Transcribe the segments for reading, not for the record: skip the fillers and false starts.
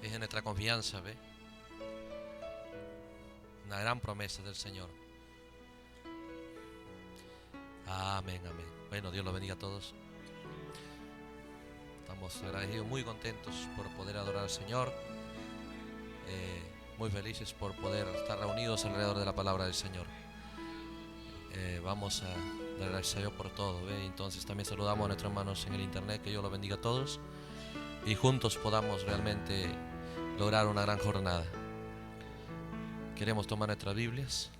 Es en nuestra confianza, ¿ve? Una gran promesa del Señor. Amén, amén. Bueno, Dios los bendiga a todos. Estamos agradecidos, muy contentos por poder adorar al Señor. Muy felices por poder estar reunidos alrededor de la palabra del Señor. Vamos a dar gracias a Dios por todo, ¿ve? Entonces también saludamos a nuestros hermanos en el internet. Que Dios los bendiga a todos y juntos podamos realmente lograr una gran jornada. Queremos tomar nuestras Biblias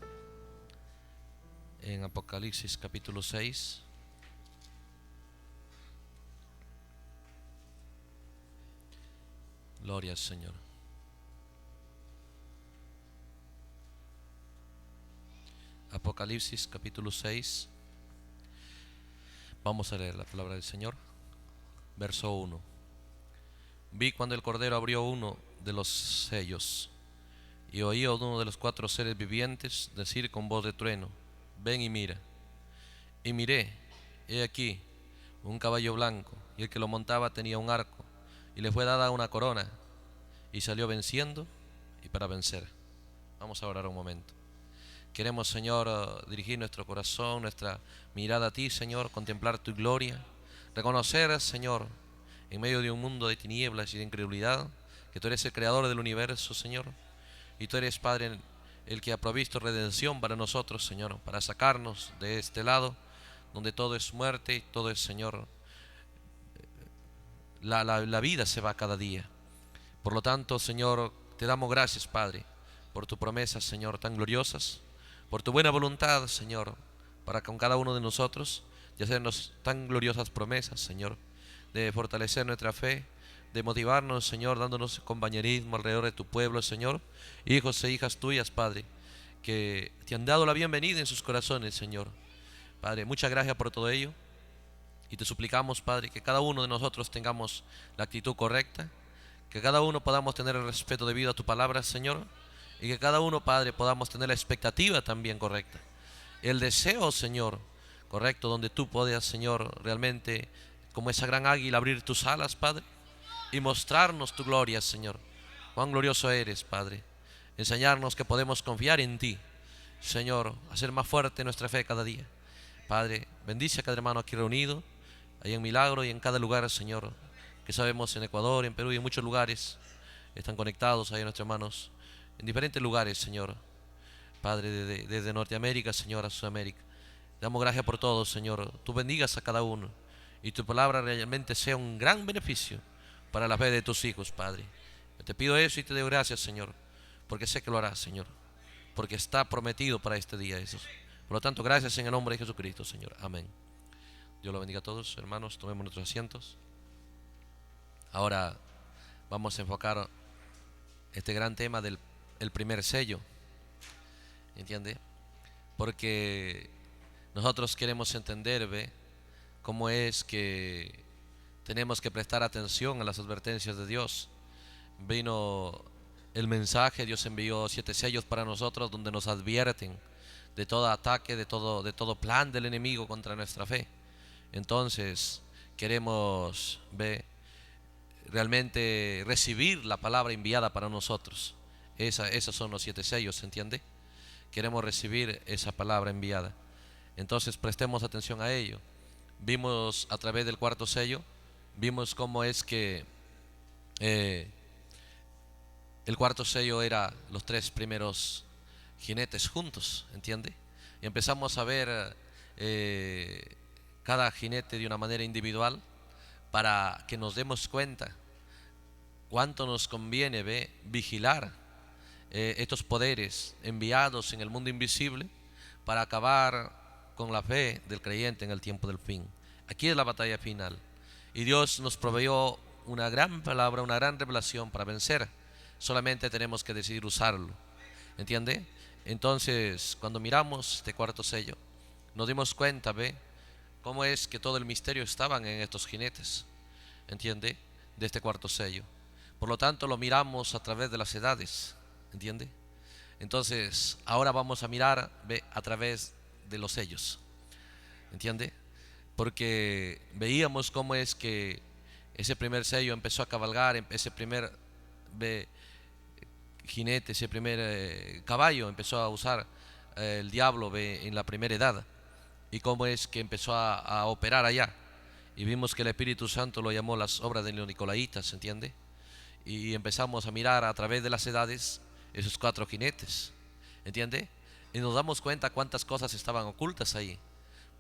en Apocalipsis capítulo 6. Gloria al Señor. Apocalipsis capítulo 6. Vamos a leer la palabra del Señor. Verso 1. Vi cuando el Cordero abrió uno de los sellos, y oí a uno de los 4 seres vivientes decir con voz de trueno: ven y mira. Y miré, he aquí un caballo blanco, y el que lo montaba tenía un arco, y le fue dada una corona, y salió venciendo y para vencer. Vamos a orar un momento. Queremos, Señor, dirigir nuestro corazón, nuestra mirada a ti, Señor, contemplar tu gloria, reconocer, Señor, en medio de un mundo de tinieblas y de incredulidad, que tú eres el creador del universo, Señor, y tú eres, Padre, el que ha provisto redención para nosotros, Señor, para sacarnos de este lado donde todo es muerte y todo es, Señor, la vida se va cada día. Por lo tanto, Señor, te damos gracias, Padre, por tus promesas, Señor, tan gloriosas, por tu buena voluntad, Señor, para con cada uno de nosotros, y hacernos tan gloriosas promesas, Señor, de fortalecer nuestra fe, de motivarnos, Señor, dándonos compañerismo alrededor de tu pueblo, Señor, hijos e hijas tuyas, Padre, que te han dado la bienvenida en sus corazones, Señor. Padre, muchas gracias por todo ello, y te suplicamos, Padre, que cada uno de nosotros tengamos la actitud correcta, que cada uno podamos tener el respeto debido a tu palabra, Señor, y que cada uno, Padre, podamos tener la expectativa también correcta, el deseo, Señor, correcto, donde tú puedas, Señor, realmente, como esa gran águila, abrir tus alas, Padre, y mostrarnos tu gloria, Señor. Cuán glorioso eres, Padre. Enseñarnos que podemos confiar en ti, Señor, hacer más fuerte nuestra fe cada día. Padre, bendice a cada hermano aquí reunido, ahí en Milagro y en cada lugar, Señor, que sabemos en Ecuador, en Perú y en muchos lugares están conectados ahí nuestros hermanos, en diferentes lugares, Señor. Padre, desde Norteamérica, Señor, a Sudamérica. Damos gracias por todo, Señor. Tú bendigas a cada uno y tu palabra realmente sea un gran beneficio para la fe de tus hijos, Padre. Yo te pido eso y te doy gracias, Señor, porque sé que lo harás, Señor, porque está prometido para este día eso. Por lo tanto, gracias en el nombre de Jesucristo, Señor. Amén. Dios lo bendiga a todos, hermanos. Tomemos nuestros asientos. Ahora vamos a enfocar este gran tema del primer sello. ¿Entiende? Porque nosotros queremos entender, ¿ve?, cómo es que tenemos que prestar atención a las advertencias de Dios. Vino el mensaje, Dios envió 7 sellos para nosotros donde nos advierten de todo ataque, de todo plan del enemigo contra nuestra fe. Entonces queremos, ¿ve?, realmente recibir la palabra enviada para nosotros. Esos son los 7 sellos, ¿entiende? Queremos recibir esa palabra enviada. Entonces prestemos atención a ello. Vimos a través del 4.º sello, vimos cómo es que el 4.º sello era los 3 primeros jinetes juntos, ¿entiende? Y empezamos a ver cada jinete de una manera individual para que nos demos cuenta cuánto nos conviene, ¿ve?, vigilar estos poderes enviados en el mundo invisible para acabar con la fe del creyente en el tiempo del fin. Aquí es la batalla final y Dios nos proveyó una gran palabra, una gran revelación para vencer. Solamente tenemos que decidir usarlo, ¿entiende? Entonces, cuando miramos este 4.º sello, nos dimos cuenta, ¿ve?, cómo es que todo el misterio estaban en estos jinetes, ¿entiende?, de este 4.º sello. Por lo tanto, lo miramos a través de las edades, ¿entiende? Entonces, ahora vamos a mirar, ¿ve?, a través de los sellos, ¿entiende? Porque veíamos cómo es que ese primer sello empezó a cabalgar, ese primer ve, jinete, ese primer caballo empezó a usar el diablo, ve, en la primera edad, y cómo es que empezó a operar allá. Y vimos que el Espíritu Santo lo llamó las obras de los Nicolaitas, ¿entiende? Y empezamos a mirar a través de las edades esos cuatro jinetes, ¿entiende? Y nos damos cuenta cuántas cosas estaban ocultas ahí.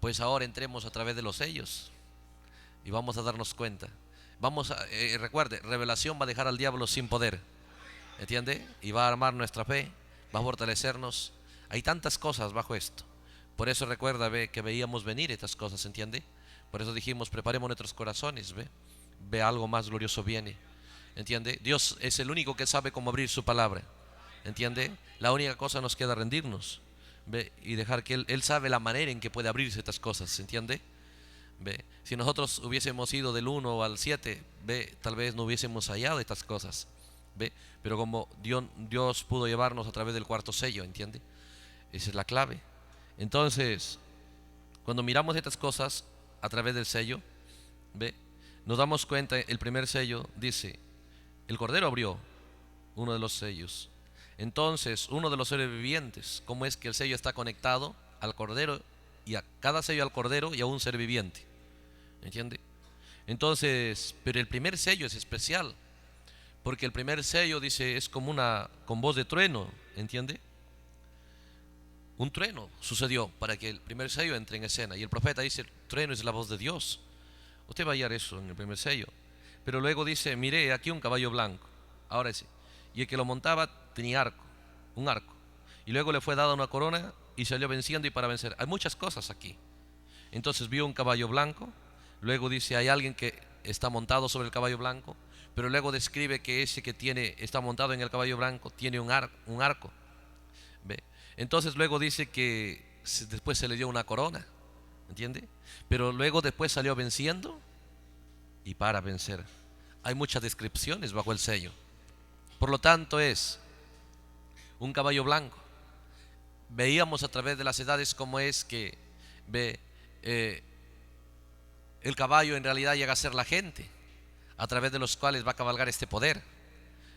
Pues ahora entremos a través de los sellos y vamos a darnos cuenta. Recuerde, revelación va a dejar al diablo sin poder, ¿entiende? Y va a armar nuestra fe, va a fortalecernos. Hay tantas cosas bajo esto. Por eso recuerda, ve, que veíamos venir estas cosas, ¿entiende? Por eso dijimos, preparemos nuestros corazones, ve, algo más glorioso viene, ¿entiende? Dios es el único que sabe cómo abrir su palabra, ¿entiende? La única cosa nos queda rendirnos, ve, y dejar que Él sabe la manera en que puede abrirse estas cosas, ¿entiende? Ve, si nosotros hubiésemos ido del 1 al 7, ve, tal vez no hubiésemos hallado estas cosas, ve, pero como Dios pudo llevarnos a través del cuarto sello, ¿entiende? Esa es la clave. Entonces, cuando miramos estas cosas a través del sello, ve, nos damos cuenta, el primer sello dice, el Cordero abrió uno de los sellos. Entonces, uno de los seres vivientes, ¿cómo es que el sello está conectado al Cordero, y a cada sello al Cordero y a un ser viviente? ¿Entiende? Entonces, pero el primer sello es especial, porque el primer sello dice, es como con voz de trueno, ¿entiende? Un trueno sucedió para que el primer sello entre en escena. Y el profeta dice, el trueno es la voz de Dios. Usted va a hallar eso en el primer sello. Pero luego dice, miré aquí un caballo blanco. Ahora sí. Y el que lo montaba tenía un arco. Y luego le fue dada una corona y salió venciendo y para vencer. Hay muchas cosas aquí. Entonces vio un caballo blanco. Luego dice, hay alguien que está montado sobre el caballo blanco. Pero luego describe que ese que está montado en el caballo blanco tiene un arco. ¿Ve? Entonces luego dice que después se le dio una corona, ¿entiende? Pero luego después salió venciendo y para vencer. Hay muchas descripciones bajo el sello. Por lo tanto es un caballo blanco. Veíamos a través de las edades cómo es que el caballo en realidad llega a ser la gente, a través de los cuales va a cabalgar este poder,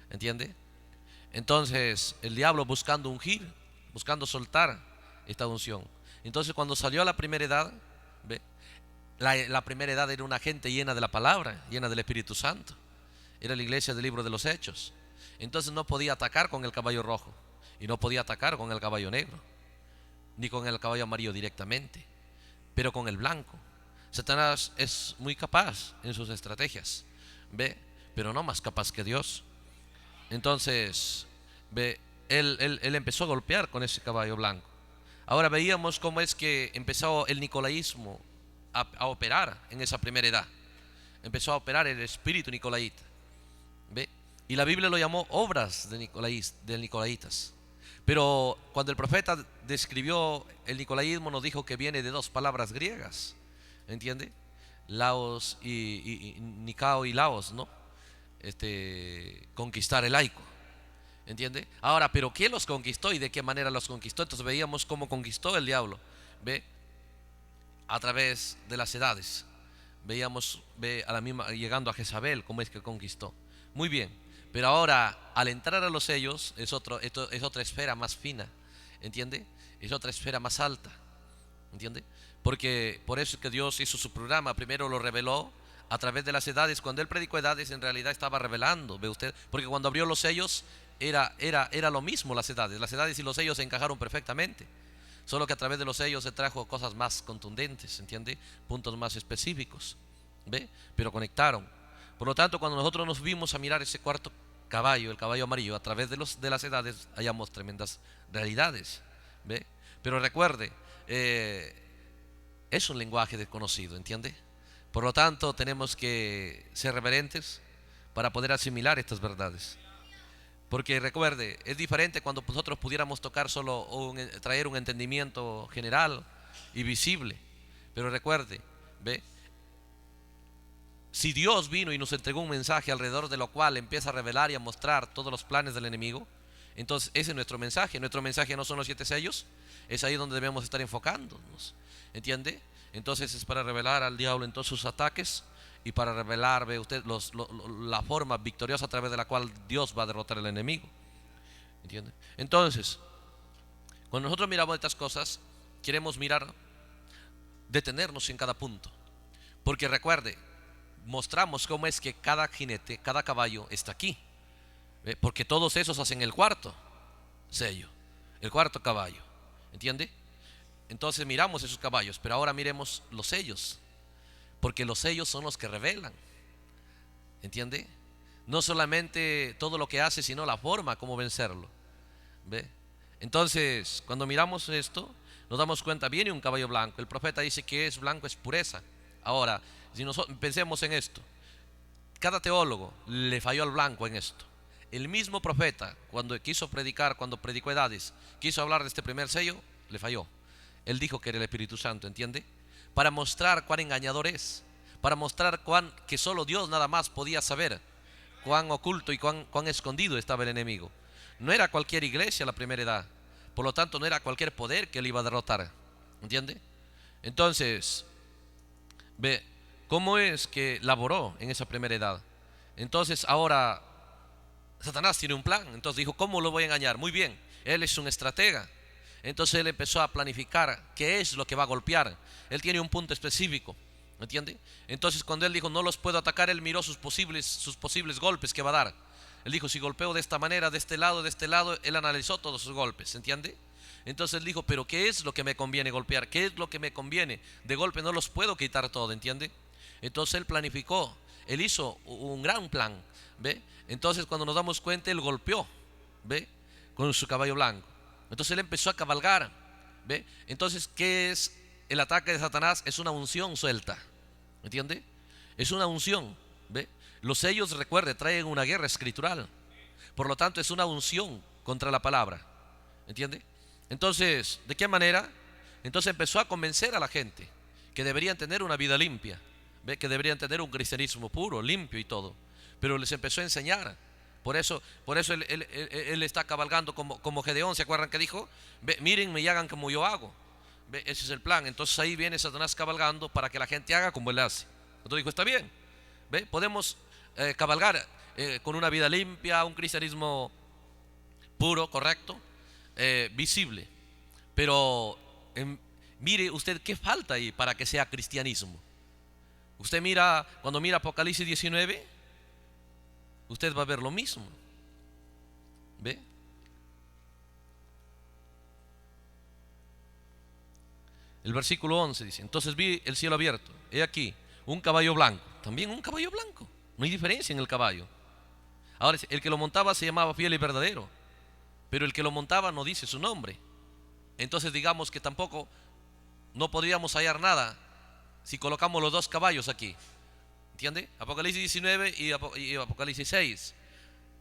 ¿entiende? Entonces el diablo buscando ungir, buscando soltar esta unción. Entonces cuando salió a la primera edad, ¿ve? La primera edad era una gente llena de la palabra, llena del Espíritu Santo. Era la iglesia del libro de los Hechos. Entonces no podía atacar con el caballo rojo, y no podía atacar con el caballo negro, ni con el caballo amarillo directamente, pero con el blanco. Satanás es muy capaz en sus estrategias, ¿ve? Pero no más capaz que Dios. Entonces, ¿ve? Él empezó a golpear con ese caballo blanco. Ahora veíamos cómo es que empezó el nicolaísmo a operar en esa primera edad. Empezó a operar el espíritu nicolaíta, ¿ve? Y la Biblia lo llamó obras de Nicolaitas. Pero cuando el profeta describió el nicolaísmo, nos dijo que viene de dos palabras griegas, ¿entiende? Laos y Nicao y Laos, ¿no? Conquistar el laico, ¿entiende? Ahora, pero ¿quién los conquistó y de qué manera los conquistó? Entonces veíamos cómo conquistó el diablo, ¿ve? A través de las edades. Veíamos, a la misma, llegando a Jezabel, cómo es que conquistó. Muy bien, pero ahora al entrar a los sellos es otra esfera más fina, ¿entiende? Es otra esfera más alta, ¿entiende? Porque por eso es que Dios hizo su programa. Primero lo reveló a través de las edades. Cuando Él predicó edades, en realidad estaba revelando, ¿ve usted? Porque cuando abrió los sellos era lo mismo las edades. Las edades y los sellos se encajaron perfectamente. Solo que a través de los sellos se trajo cosas más contundentes, ¿entiende? Puntos más específicos, ¿ve? Pero conectaron. Por lo tanto, cuando nosotros nos vimos a mirar ese cuarto caballo, el caballo amarillo, a través de las edades, hallamos tremendas realidades, ¿ve? Pero recuerde, es un lenguaje desconocido, ¿entiende? Por lo tanto, tenemos que ser reverentes para poder asimilar estas verdades. Porque recuerde, es diferente cuando nosotros pudiéramos tocar solo traer un entendimiento general y visible. Pero recuerde, ¿ve? Si Dios vino y nos entregó un mensaje alrededor de lo cual empieza a revelar y a mostrar todos los planes del enemigo, entonces ese es nuestro mensaje. Nuestro mensaje no son los 7 sellos. Es ahí donde debemos estar enfocándonos, ¿entiende? Entonces es para revelar al diablo en todos sus ataques y para revelar, ve usted, la forma victoriosa a través de la cual Dios va a derrotar al enemigo. ¿Entiende? Entonces, cuando nosotros miramos estas cosas, queremos mirar, detenernos en cada punto. Porque recuerde, mostramos cómo es que cada jinete, cada caballo está aquí. ¿Ve? Porque todos esos hacen el cuarto sello, el cuarto caballo. ¿Entiende? Entonces miramos esos caballos, pero ahora miremos los sellos. Porque los sellos son los que revelan. ¿Entiende? No solamente todo lo que hace, sino la forma como vencerlo. ¿Ve? Entonces, cuando miramos esto, nos damos cuenta, viene un caballo blanco. El profeta dice que es blanco, es pureza. Ahora, si nosotros pensemos en esto, cada teólogo le falló al blanco en esto. El mismo profeta, cuando quiso predicar, cuando predicó edades, quiso hablar de este primer sello, le falló. Él dijo que era el Espíritu Santo, ¿entiende? Para mostrar cuán engañador es, para mostrar que solo Dios nada más podía saber cuán oculto y cuán escondido estaba el enemigo. No era cualquier iglesia la primera edad, por lo tanto no era cualquier poder que él iba a derrotar, ¿entiende? Entonces, ve cómo es que laboró en esa primera edad. Entonces ahora Satanás tiene un plan. Entonces dijo, ¿cómo lo voy a engañar? Muy bien, él es un estratega. Entonces él empezó a planificar qué es lo que va a golpear. Él tiene un punto específico, ¿entiende? Entonces cuando él dijo, no los puedo atacar, él miró sus posibles golpes que va a dar. Él dijo, si golpeo de esta manera, de este lado, él analizó todos sus golpes, ¿entiende? Entonces él dijo, pero ¿qué es lo que me conviene golpear? ¿Qué es lo que me conviene? De golpe no los puedo quitar todo, ¿entiende? Entonces él planificó, él hizo un gran plan, ¿ve? Entonces cuando nos damos cuenta, él golpeó, ¿ve? Con su caballo blanco. Entonces él empezó a cabalgar, ¿ve? Entonces, ¿qué es el ataque de Satanás? Es una unción suelta, ¿entiende? Es una unción, ¿ve? Los sellos, recuerde, traen una guerra escritural. Por lo tanto, es una unción contra la palabra, ¿entiende? Entonces, ¿de qué manera? Entonces empezó a convencer a la gente que deberían tener una vida limpia, ¿ve? Que deberían tener un cristianismo puro, limpio y todo. Pero les empezó a enseñar. Por eso él está cabalgando como Gedeón. ¿Se acuerdan que dijo? Ve, mírenme y hagan como yo hago. Ve, ese es el plan. Entonces ahí viene Satanás cabalgando para que la gente haga como él hace. Entonces dijo, está bien. ¿Ve? Podemos cabalgar con una vida limpia, un cristianismo puro, correcto, visible. Pero mire usted qué falta ahí para que sea cristianismo. Usted mira, cuando mira Apocalipsis 19, usted va a ver lo mismo. ¿Ve? El versículo 11 dice, entonces vi el cielo abierto, he aquí un caballo blanco, también un caballo blanco, no hay diferencia en el caballo. Ahora, el que lo montaba se llamaba Fiel y Verdadero, pero el que lo montaba no dice su nombre. Entonces digamos que tampoco no podríamos hallar nada si colocamos los dos caballos aquí, ¿entiende? Apocalipsis 19 y Apocalipsis 6.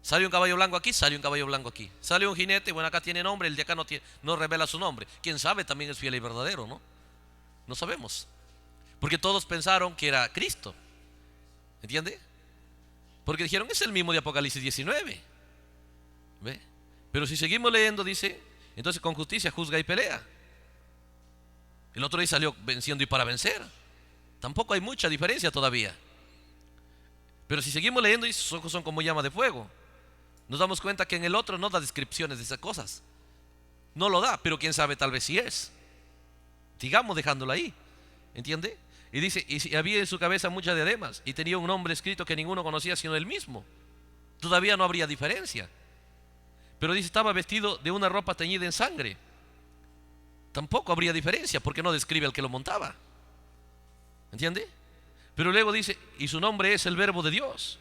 Sale un caballo blanco aquí, sale un caballo blanco aquí. Sale un jinete, bueno, acá tiene nombre, el de acá no revela su nombre. Quién sabe, también es fiel y verdadero, ¿no? No sabemos. Porque todos pensaron que era Cristo, ¿entiende? Porque dijeron, es el mismo de Apocalipsis 19. ¿Ve? Pero si seguimos leyendo, dice, entonces con justicia juzga y pelea. El otro día salió venciendo y para vencer. Tampoco hay mucha diferencia todavía. Pero si seguimos leyendo, sus ojos son como llama de fuego. Nos damos cuenta que en el otro no da descripciones de esas cosas. No lo da, pero quién sabe, tal vez sí es. Sigamos dejándolo ahí, ¿entiende? Y dice, y había en su cabeza muchas diademas, y tenía un nombre escrito que ninguno conocía sino él mismo. Todavía no habría diferencia. Pero dice, estaba vestido de una ropa teñida en sangre. Tampoco habría diferencia, porque no describe al que lo montaba, ¿entiende? Pero luego dice, y su nombre es el Verbo de Dios.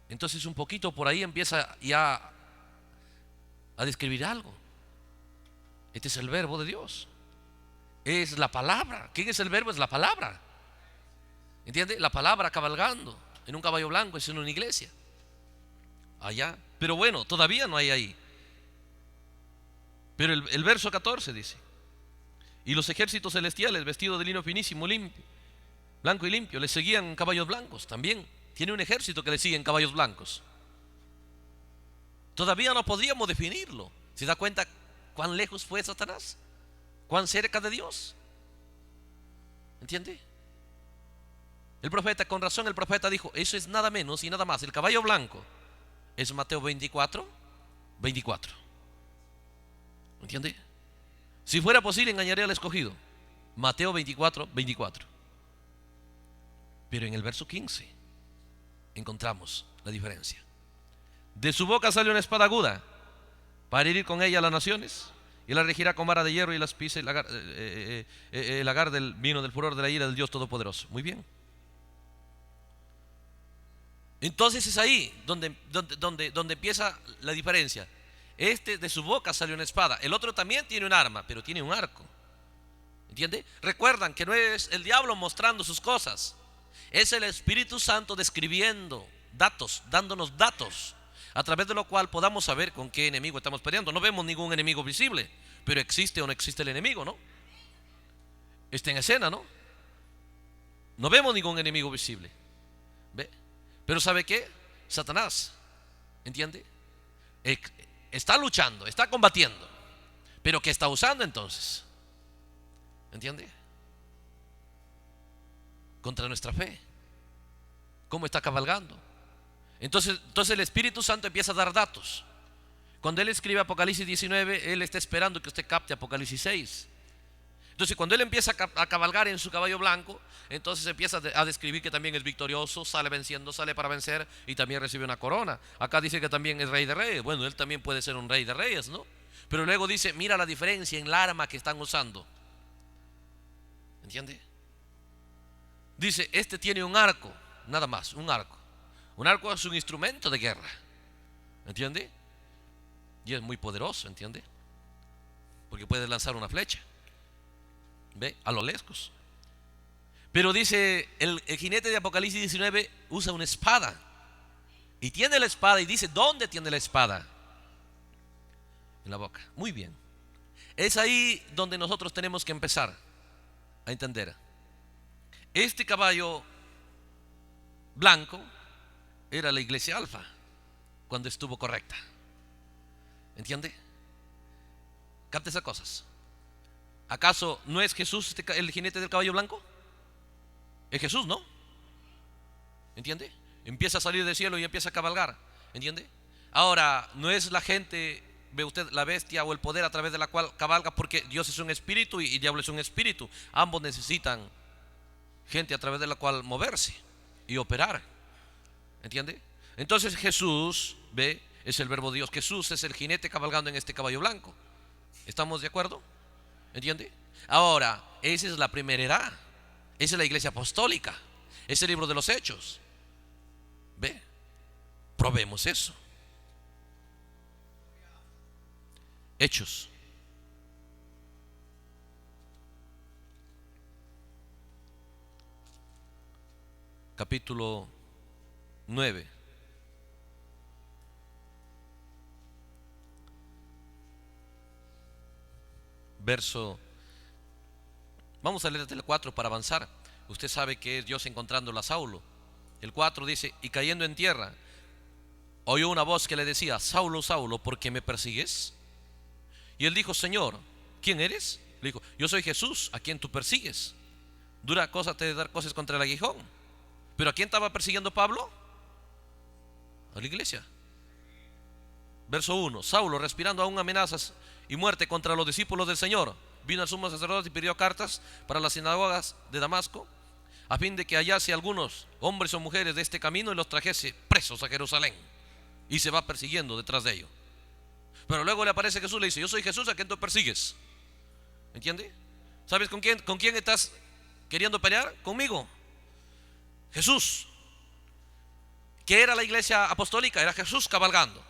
Entonces un poquito por ahí empieza ya a describir algo. Este es el Verbo de Dios. Es la palabra. ¿Quién es el Verbo? Es la palabra. ¿Entiende? La palabra cabalgando en un caballo blanco es en una iglesia. Allá. Pero bueno, todavía no hay ahí. Pero el verso 14 dice, y los ejércitos celestiales vestidos de lino finísimo, limpio, blanco y limpio, le seguían en caballos blancos. También tiene un ejército que le sigue en caballos blancos. Todavía no podríamos definirlo. ¿Se da cuenta cuán lejos fue Satanás? ¿Cuán cerca de Dios? ¿Entiende? El profeta, con razón, el profeta dijo, eso es nada menos y nada más. El caballo blanco es Mateo 24, 24. ¿Entiende? Si fuera posible, engañaría al escogido. Mateo 24, 24. Pero en el verso 15 encontramos la diferencia. De su boca sale una espada aguda para herir con ella a las naciones, y la regirá con vara de hierro, y las pisa el lagar del vino del furor de la ira del Dios Todopoderoso. Muy bien. Entonces es ahí donde empieza la diferencia. Este, de su boca sale una espada. El otro también tiene un arma, pero tiene un arco. ¿Entiende? Recuerdan que no es el diablo mostrando sus cosas, es el Espíritu Santo describiendo datos, dándonos datos, a través de lo cual podamos saber con qué enemigo estamos peleando. No vemos ningún enemigo visible, pero existe o no existe el enemigo, ¿no? Está en escena, ¿no? No vemos ningún enemigo visible. ¿Ve? Pero ¿sabe qué? Satanás, ¿entiende? Está luchando, está combatiendo, pero ¿qué está usando entonces? ¿Entiende? Contra nuestra fe. ¿Cómo está cabalgando? Entonces el Espíritu Santo empieza a dar datos. Cuando Él escribe Apocalipsis 19, Él está esperando que usted capte Apocalipsis 6. Entonces cuando Él empieza a cabalgar en su caballo blanco, entonces empieza a describir que también es victorioso, sale venciendo, sale para vencer, y también recibe una corona. Acá dice que también es rey de reyes. Bueno, Él también puede ser un rey de reyes, ¿no? Pero luego dice, mira la diferencia en la arma que están usando. ¿Entiende? Dice, este tiene un arco, nada más, un arco. Un arco es un instrumento de guerra. ¿Entiende? Y es muy poderoso, ¿entiende? Porque puede lanzar una flecha. ¿Ve? A lo lejos. Pero dice, el jinete de Apocalipsis 19 usa una espada. Y tiene la espada y dice, ¿dónde tiene la espada? En la boca. Muy bien. Es ahí donde nosotros tenemos que empezar a entender. Este caballo blanco era la iglesia alfa cuando estuvo correcta. ¿Entiende? Capte esas cosas. ¿Acaso no es Jesús el jinete del caballo blanco? Es Jesús, ¿no? ¿Entiende? Empieza a salir del cielo y empieza a cabalgar. ¿Entiende? Ahora, no es la gente, ve usted, la bestia o el poder a través de la cual cabalga, porque Dios es un espíritu y el diablo es un espíritu. Ambos necesitan gente a través de la cual moverse y operar. ¿Entiende? Entonces Jesús, ve, es el verbo de Dios. Jesús es el jinete cabalgando en este caballo blanco. ¿Estamos de acuerdo? ¿Entiende? Ahora, esa es la primera edad. Esa es la iglesia apostólica. Es el libro de los Hechos. ¿Ve? Probemos eso. Hechos. Capítulo 9. Verso, vamos a leer desde el 4 para avanzar. Usted sabe que es Dios encontrándolo a Saulo. El 4 dice, y cayendo en tierra, oyó una voz que le decía, Saulo, Saulo, ¿por qué me persigues? Y él dijo, Señor, ¿quién eres? Le dijo, yo soy Jesús, a quien tú persigues. Dura cosa te de dar cosas contra el aguijón. ¿Pero a quién estaba persiguiendo Pablo? A la iglesia. Verso 1, Saulo, respirando aún amenazas y muerte contra los discípulos del Señor, vino al sumo sacerdote y pidió cartas para las sinagogas de Damasco, a fin de que hallase algunos hombres o mujeres de este camino y los trajese presos a Jerusalén. Y se va persiguiendo detrás de ellos. Pero luego le aparece Jesús, le dice, yo soy Jesús a quien tú persigues. ¿Entiende? ¿Sabes con quién estás queriendo pelear? Conmigo. Jesús. ¿Qué era la iglesia apostólica? Era Jesús cabalgando.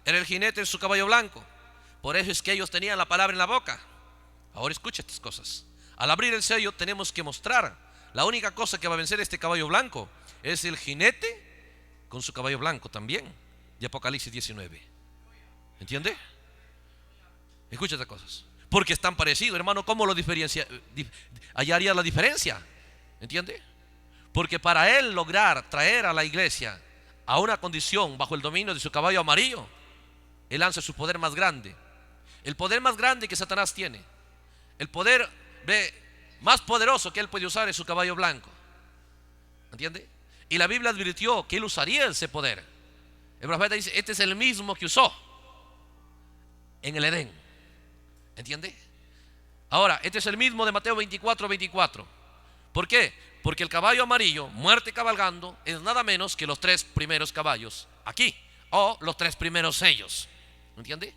Era el jinete en su caballo blanco. Por eso es que ellos tenían la palabra en la boca. Ahora escucha estas cosas. Al abrir el sello tenemos que mostrar. La única cosa que va a vencer este caballo blanco es el jinete con su caballo blanco también. De Apocalipsis 19. ¿Entiende? Escucha estas cosas. Porque es tan parecido, hermano. ¿Cómo lo diferencia? Hallaría la diferencia. ¿Entiende? Porque para él lograr traer a la iglesia a una condición bajo el dominio de su caballo amarillo, él lanza su poder más grande. El poder más grande que Satanás tiene. El poder más poderoso que él puede usar es su caballo blanco. ¿entiende? Y la Biblia advirtió que él usaría ese poder. El profeta dice, este es el mismo que usó en el Edén, ¿entiende? Ahora, este es el mismo de Mateo 24:24. ¿Por qué? Porque el caballo amarillo, muerte cabalgando, es nada menos que los 3 primeros caballos aquí, o los 3 primeros sellos, ¿entiende?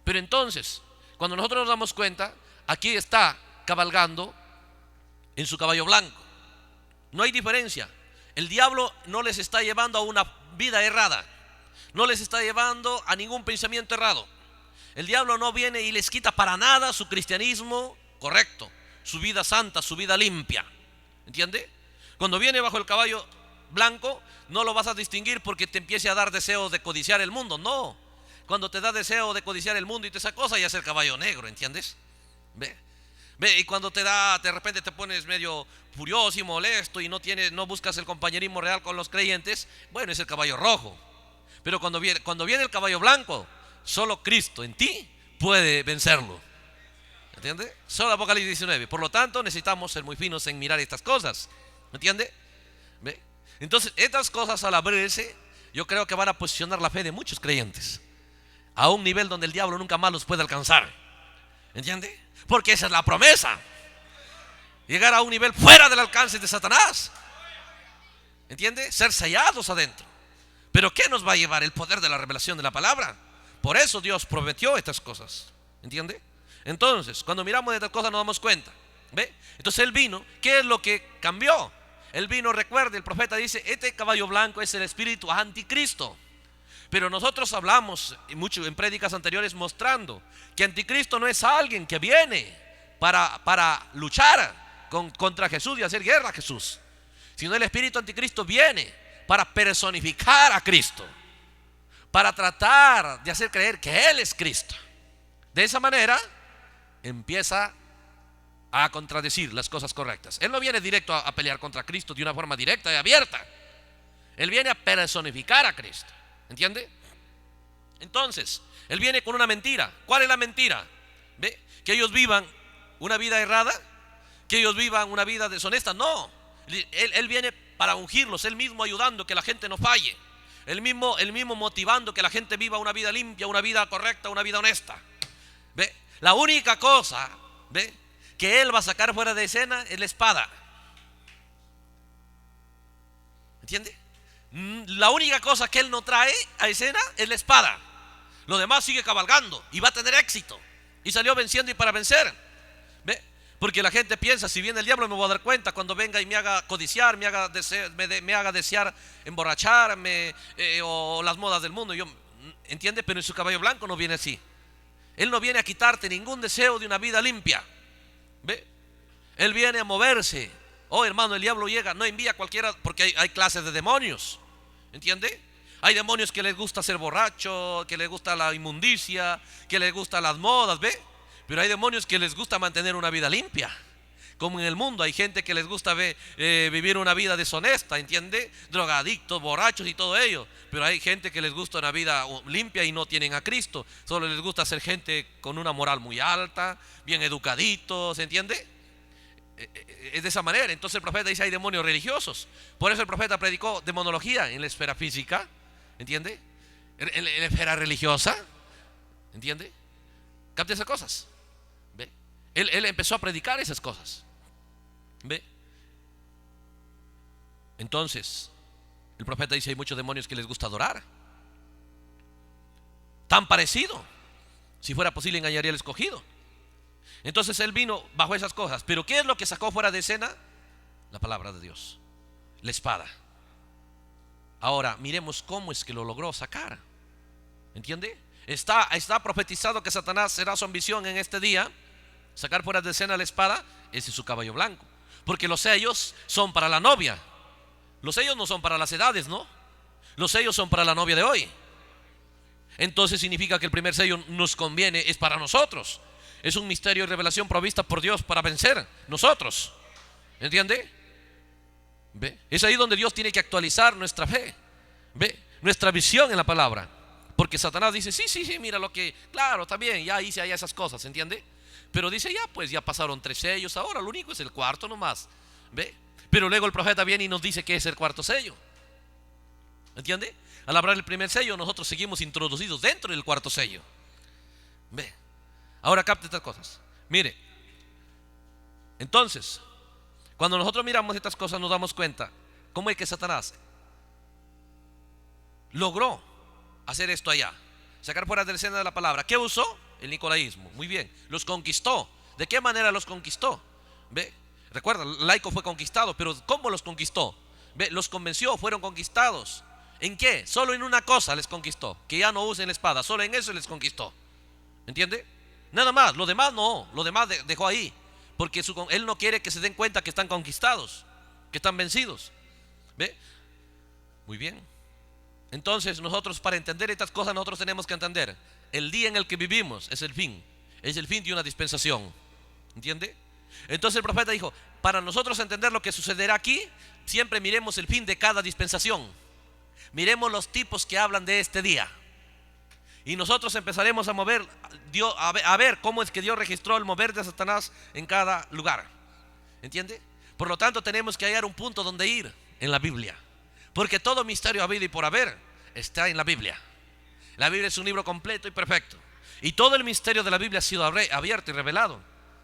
Pero entonces, cuando nosotros nos damos cuenta, aquí está cabalgando en su caballo blanco. No hay diferencia. El diablo no les está llevando a una vida errada, no les está llevando a ningún pensamiento errado. El diablo no viene y les quita para nada su cristianismo correcto, su vida santa, su vida limpia, ¿entiende? Cuando viene bajo el caballo blanco, no lo vas a distinguir porque te empiece a dar deseos de codiciar el mundo. No, cuando te da deseo de codiciar el mundo y toda esa cosa, ya es el caballo negro, ¿entiendes? Ve, y cuando te da, de repente te pones medio furioso y molesto y no buscas el compañerismo real con los creyentes, bueno, es el caballo rojo. Pero cuando viene el caballo blanco, solo Cristo en ti puede vencerlo, ¿entiende? Solo Apocalipsis 19. Por lo tanto, necesitamos ser muy finos en mirar estas cosas, ¿me entiende? ¿Ve? Entonces, estas cosas al abrirse, yo creo que van a posicionar la fe de muchos creyentes a un nivel donde el diablo nunca más los puede alcanzar, ¿entiende? Porque esa es la promesa, llegar a un nivel fuera del alcance de Satanás, ¿entiende? Ser sellados adentro. Pero ¿qué nos va a llevar? El poder de la revelación de la palabra. Por eso Dios prometió estas cosas, ¿entiende? Entonces, cuando miramos estas cosas nos damos cuenta, ¿ve? Entonces Él vino, ¿qué es lo que cambió? Él vino, recuerde, el profeta dice, este caballo blanco es el espíritu anticristo. Pero nosotros hablamos mucho en prédicas anteriores mostrando que anticristo no es alguien que viene para luchar contra Jesús y hacer guerra a Jesús, sino el espíritu anticristo viene para personificar a Cristo, para tratar de hacer creer que Él es Cristo. De esa manera empieza a contradecir las cosas correctas. Él no viene directo a pelear contra Cristo de una forma directa y abierta. Él viene a personificar a Cristo, ¿entiende? Entonces, Él viene con una mentira. ¿Cuál es la mentira? ¿Ve? Que ellos vivan una vida errada, que ellos vivan una vida deshonesta. No, Él viene para ungirlos, Él mismo ayudando que la gente no falle, Él mismo motivando que la gente viva una vida limpia, una vida correcta, una vida honesta. ¿Ve? La única cosa, ¿ve?, que Él va a sacar fuera de escena es la espada, ¿entiende? La única cosa que Él no trae a escena es la espada. Lo demás sigue cabalgando y va a tener éxito. Y salió venciendo y para vencer. ¿Ve? Porque la gente piensa, si viene el diablo me voy a dar cuenta cuando venga y me haga codiciar, me haga desear emborracharme, o las modas del mundo. ¿Entiende? Pero en su caballo blanco no viene así. Él no viene a quitarte ningún deseo de una vida limpia. ¿Ve? Él viene a moverse. Oh, hermano, el diablo llega, no envía a cualquiera, porque hay clases de demonios, ¿entiende? Hay demonios que les gusta ser borracho, que les gusta la inmundicia, que les gustan las modas, ¿ve? Pero hay demonios que les gusta mantener una vida limpia. Como en el mundo hay gente que les gusta vivir una vida deshonesta, ¿entiende? Drogadictos, borrachos y todo ello. Pero hay gente que les gusta una vida limpia y no tienen a Cristo. Solo les gusta ser gente con una moral muy alta, bien educaditos, ¿entiende? Es de esa manera. Entonces el profeta dice hay demonios religiosos. Por eso el profeta predicó demonología en la esfera física, ¿entiende? En la esfera religiosa, ¿entiende? Capta esas cosas. ¿Ve? Él empezó a predicar esas cosas. ¿Ve? Entonces el profeta dice hay muchos demonios que les gusta adorar. Tan parecido, si fuera posible engañaría al escogido. Entonces Él vino bajo esas cosas. Pero ¿qué es lo que sacó fuera de escena? La palabra de Dios, la espada. Ahora miremos cómo es que lo logró sacar, ¿entiende? Está profetizado que Satanás será su ambición en este día, sacar fuera de escena la espada. Ese es su caballo blanco, porque los sellos son para la novia. Los sellos no son para las edades, ¿no? Los sellos son para la novia de hoy. Entonces significa que el primer sello nos conviene, es para nosotros. Es un misterio y revelación provista por Dios para vencer nosotros, ¿entiende? ¿Ve? Es ahí donde Dios tiene que actualizar nuestra fe, ¿ve? Nuestra visión en la palabra. Porque Satanás dice, sí, mira lo que, claro, está bien, ya hice allá esas cosas, ¿entiende? Pero dice, ya pasaron 3 sellos, ahora lo único es el cuarto nomás, ¿ve? Pero luego el profeta viene y nos dice que es el cuarto sello. ¿Entiende? Al abrir el primer sello, nosotros seguimos introducidos dentro del cuarto sello. Ve. Ahora capte estas cosas. Mire. Entonces, cuando nosotros miramos estas cosas, nos damos cuenta cómo es que Satanás logró hacer esto allá, sacar fuera de la escena de la palabra. ¿Qué usó? El nicolaísmo. Muy bien. Los conquistó. ¿De qué manera los conquistó? Ve. Recuerda, el laico fue conquistado, pero ¿cómo los conquistó? Ve, los convenció, fueron conquistados. ¿En qué? Solo en una cosa les conquistó, que ya no usen la espada, solo en eso les conquistó. ¿Entiende? Nada más, lo demás no, lo demás dejó ahí, porque él no quiere que se den cuenta que están conquistados, que están vencidos. ¿Ve? Muy bien. Entonces nosotros, para entender estas cosas, nosotros tenemos que entender, el día en el que vivimos es el fin de una dispensación. ¿Entiende? Entonces el profeta dijo, para nosotros entender lo que sucederá aquí, siempre miremos el fin de cada dispensación. Miremos los tipos que hablan de este día. Y nosotros empezaremos a mover, a ver cómo es que Dios registró el mover de Satanás en cada lugar. ¿Entiende? Por lo tanto, tenemos que hallar un punto donde ir en la Biblia. Porque todo misterio habido y por haber está en la Biblia. La Biblia es un libro completo y perfecto. Y todo el misterio de la Biblia ha sido abierto y revelado.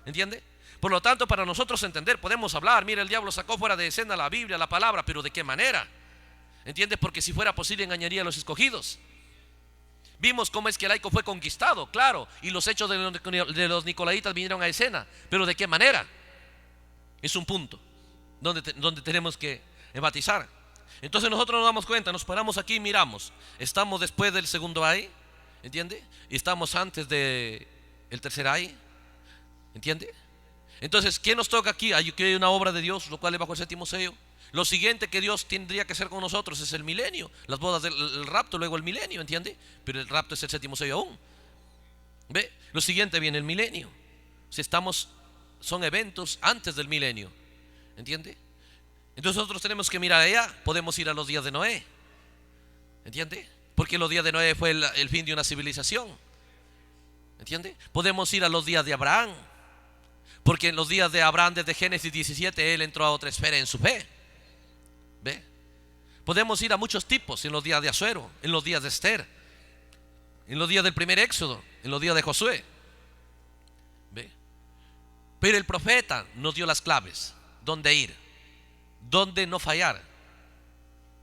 ¿Entiende? Por lo tanto, para nosotros entender, podemos hablar, mira, el diablo sacó fuera de escena la Biblia, la palabra, pero ¿de qué manera? ¿Entiendes? Porque si fuera posible engañaría a los escogidos. Vimos cómo es que el laico fue conquistado, claro, y los hechos de los nicolaitas vinieron a escena, pero ¿de qué manera? Es un punto donde tenemos que enfatizar. Entonces nosotros nos damos cuenta, nos paramos aquí y miramos. Estamos después del segundo ay, ¿entiende? Y estamos antes del tercer ay, ¿entiende? Entonces, ¿qué nos toca aquí? Hay una obra de Dios, lo cual es bajo el séptimo sello. Lo siguiente que Dios tendría que hacer con nosotros es el milenio, las bodas del rapto, luego el milenio, ¿entiende? Pero el rapto es el séptimo sello aún. ¿Ve? Lo siguiente viene el milenio. Si son eventos antes del milenio, ¿entiende? Entonces nosotros tenemos que mirar allá. Podemos ir a los días de Noé, ¿entiende? Porque los días de Noé fue el fin de una civilización, ¿entiende? Podemos ir a los días de Abraham, porque en los días de Abraham, desde Génesis 17, él entró a otra esfera en su fe. ¿Ve? Podemos ir a muchos tipos en los días de Asuero, en los días de Esther, en los días del primer Éxodo, en los días de Josué. ¿Ve? Pero el profeta nos dio las claves, dónde ir, dónde no fallar,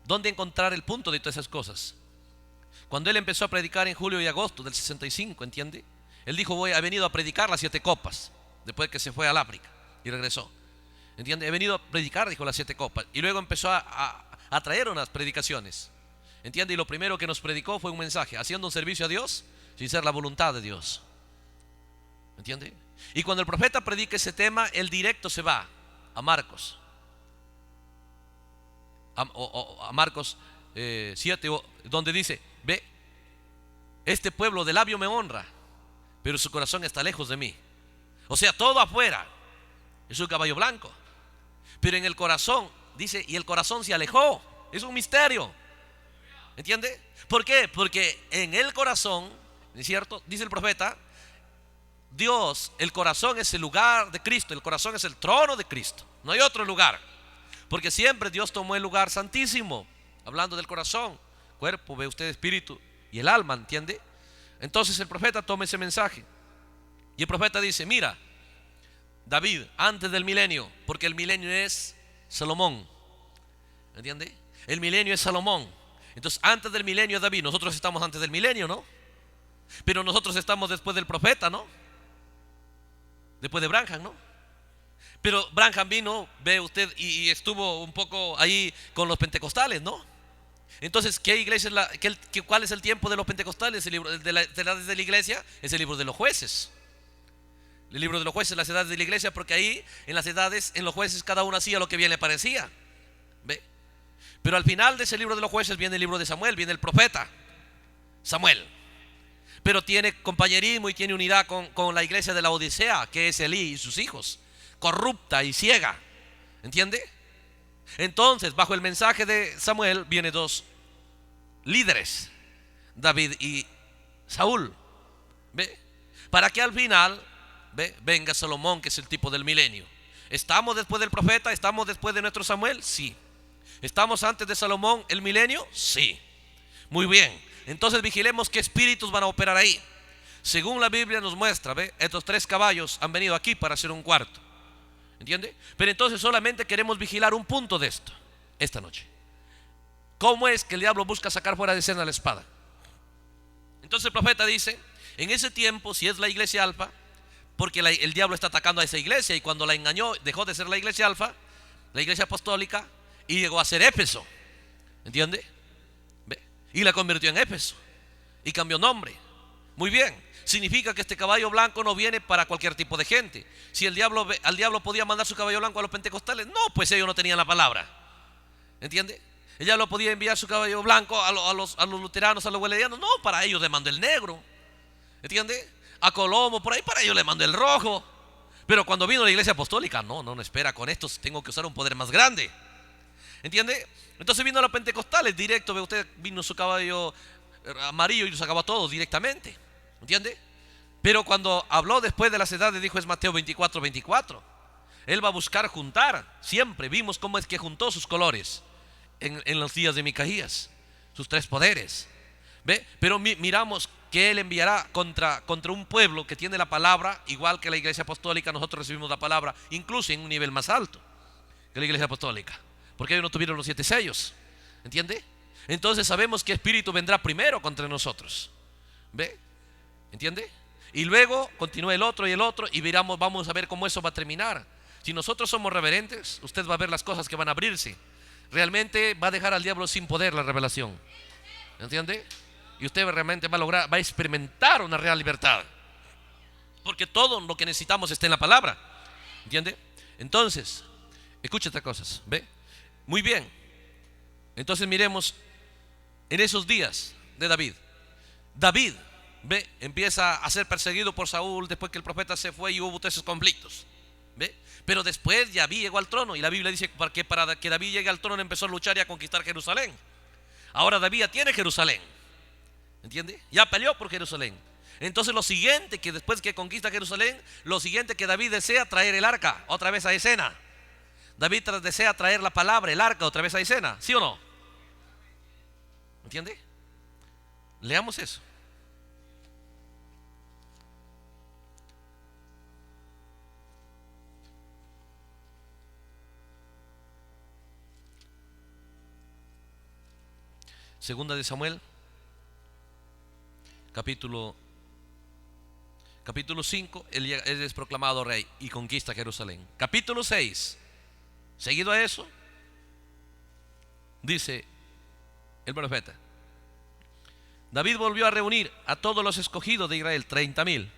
dónde encontrar el punto de todas esas cosas. Cuando él empezó a predicar en julio y agosto del 65, ¿entiende? Él dijo, he venido a predicar las 7 copas, después que se fue al África y regresó. ¿Entiende? He venido a predicar, dijo, las 7 copas. Y luego empezó a traer unas predicaciones. ¿Entiende? Y lo primero que nos predicó fue un mensaje, haciendo un servicio a Dios sin ser la voluntad de Dios. ¿Entiende? Y cuando el profeta predica ese tema, él directo se va a Marcos. A Marcos 7, donde dice, ve, este pueblo de labio me honra, pero su corazón está lejos de mí. O sea, todo afuera es un caballo blanco, pero en el corazón, dice, y el corazón se alejó. Es un misterio. ¿Entiende? ¿Por qué? Porque en el corazón, ¿es cierto? Dice el profeta, Dios, el corazón es el lugar de Cristo, el corazón es el trono de Cristo. No hay otro lugar. Porque siempre Dios tomó el lugar santísimo. Hablando del corazón, cuerpo, ve usted, espíritu y el alma, ¿entiende? Entonces el profeta toma ese mensaje. Y el profeta dice, mira, David, antes del milenio, porque el milenio es Salomón, ¿entiende? El milenio es Salomón. Entonces antes del milenio es David. Nosotros estamos antes del milenio, ¿no? Pero nosotros estamos después del profeta, ¿no? Después de Branham, ¿no? Pero Branham vino, ve usted, y estuvo un poco ahí con los pentecostales, ¿no? Entonces, ¿qué iglesia cuál es el tiempo de los pentecostales? El libro de las edades de la iglesia es el libro de los jueces. El libro de los jueces, las edades de la iglesia, porque ahí en las edades, en los jueces, cada uno hacía lo que bien le parecía. ¿Ve? Pero al final de ese libro de los jueces viene el libro de Samuel, viene el profeta Samuel. Pero tiene compañerismo y tiene unidad con la iglesia de la Odisea, que es Elí y sus hijos, corrupta y ciega. ¿Entiende? Entonces, bajo el mensaje de Samuel, vienen 2 líderes, David y Saúl. ¿Ve? Para que al final venga Salomón, que es el tipo del milenio. ¿Estamos después del profeta? ¿Estamos después de nuestro Samuel? Sí. ¿Estamos antes de Salomón, el milenio? Sí. Muy bien. Entonces vigilemos qué espíritus van a operar ahí. Según la Biblia nos muestra, ¿ve? Estos 3 caballos han venido aquí para hacer un cuarto. ¿Entiende? Pero entonces solamente queremos vigilar un punto de esto, esta noche. ¿Cómo es que el diablo busca sacar fuera de escena la espada? Entonces el profeta dice, en ese tiempo, si es la iglesia alfa, porque el diablo está atacando a esa iglesia, y cuando la engañó dejó de ser la iglesia alfa, la iglesia apostólica, y llegó a ser Éfeso. ¿Entiende? ¿Ve? Y la convirtió en Éfeso y cambió nombre. Muy bien. Significa que este caballo blanco no viene para cualquier tipo de gente. Si al diablo podía mandar su caballo blanco a los pentecostales, no, pues ellos no tenían la palabra. ¿Entiende? El diablo podía enviar su caballo blanco a los luteranos, a los wesleyanos, no, para ellos le mandó el negro. ¿Entiende? A Colombo, por ahí para ellos le mandó el rojo. Pero cuando vino la iglesia apostólica, no, espera, con estos tengo que usar un poder más grande. ¿Entiende? Entonces vino a los pentecostales directo, ve usted, vino su caballo amarillo y los acabó a todos directamente. ¿Entiende? Pero cuando habló después de las edades, dijo, es Mateo 24:24. Él va a buscar juntar. Siempre vimos cómo es que juntó sus colores en los días de Micaías, sus 3 poderes. ¿Ve? Pero miramos que Él enviará contra un pueblo que tiene la palabra, igual que la iglesia apostólica. Nosotros recibimos la palabra, incluso en un nivel más alto que la iglesia apostólica, porque ellos no tuvieron los 7 sellos. ¿Entiende? Entonces sabemos que espíritu vendrá primero contra nosotros. ¿Ve? ¿Entiende? Y luego continúa el otro y el otro, y vamos a ver cómo eso va a terminar. Si nosotros somos reverentes, usted va a ver las cosas que van a abrirse. Realmente va a dejar al diablo sin poder la revelación. ¿Entiende? Y usted realmente va a experimentar una real libertad, porque todo lo que necesitamos está en la palabra. ¿Entiende? Entonces, escucha estas cosas. ¿Ve? Muy bien. Entonces miremos en esos días de David. David, ¿ve? Empieza a ser perseguido por Saúl después que el profeta se fue y hubo todos esos conflictos. ¿Ve? Pero después David llegó al trono, y la Biblia dice que para que David llegue al trono empezó a luchar y a conquistar Jerusalén. Ahora David ya tiene Jerusalén. ¿Entiende? Ya peleó por Jerusalén. Entonces lo siguiente que después que conquista Jerusalén, lo siguiente que David desea, traer el arca otra vez a escena. David desea traer la palabra, el arca otra vez a escena. ¿Sí o no? ¿Entiende? Leamos eso. Segunda de Samuel, capítulo 5, él es proclamado rey y conquista Jerusalén. Capítulo 6, seguido a eso, dice el profeta: David volvió a reunir a todos los escogidos de Israel, 30,000.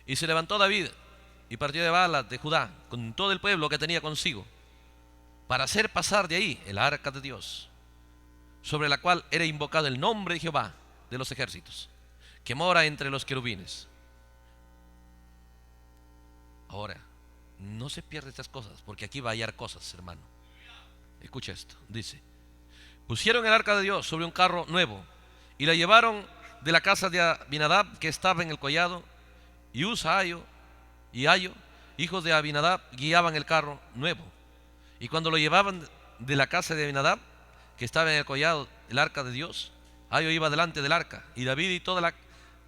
Y se levantó David y partió de Baalat de Judá con todo el pueblo que tenía consigo, para hacer pasar de ahí el arca de Dios, sobre la cual era invocado el nombre de Jehová de los ejércitos, que mora entre los querubines. Ahora, no se pierda estas cosas, porque aquí va a hallar cosas, hermano. Escucha esto, dice: pusieron el arca de Dios sobre un carro nuevo y la llevaron de la casa de Abinadab, que estaba en el collado, y Usa y Ayo, hijos de Abinadab, guiaban el carro nuevo. Y cuando lo llevaban de la casa de Abinadab, que estaba en el collado, el arca de Dios, Ayo iba delante del arca, y David y toda la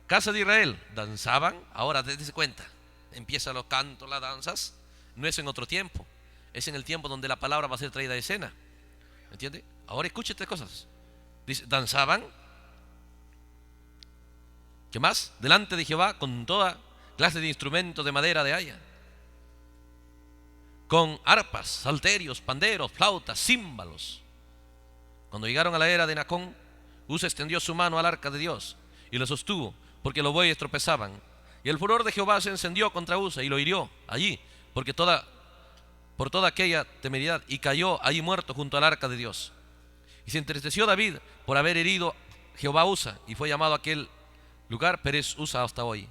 casa de Israel danzaban. Ahora dése cuenta, empiezan los cantos, las danzas. No es en otro tiempo, es en el tiempo donde la palabra va a ser traída a escena. ¿Entiende? Ahora escuche estas cosas. Dice, danzaban, ¿qué más? Delante de Jehová con toda clase de instrumentos de madera de haya, con arpas, salterios, panderos, flautas, címbalos. Cuando llegaron a la era de Nacón, Usa extendió su mano al arca de Dios y lo sostuvo, porque los bueyes tropezaban. Y el furor de Jehová se encendió contra Usa y lo hirió allí, por toda aquella temeridad, y cayó allí muerto junto al arca de Dios. Y se entristeció David por haber herido Jehová a Usa, y fue llamado aquel lugar Perez Usa hasta hoy.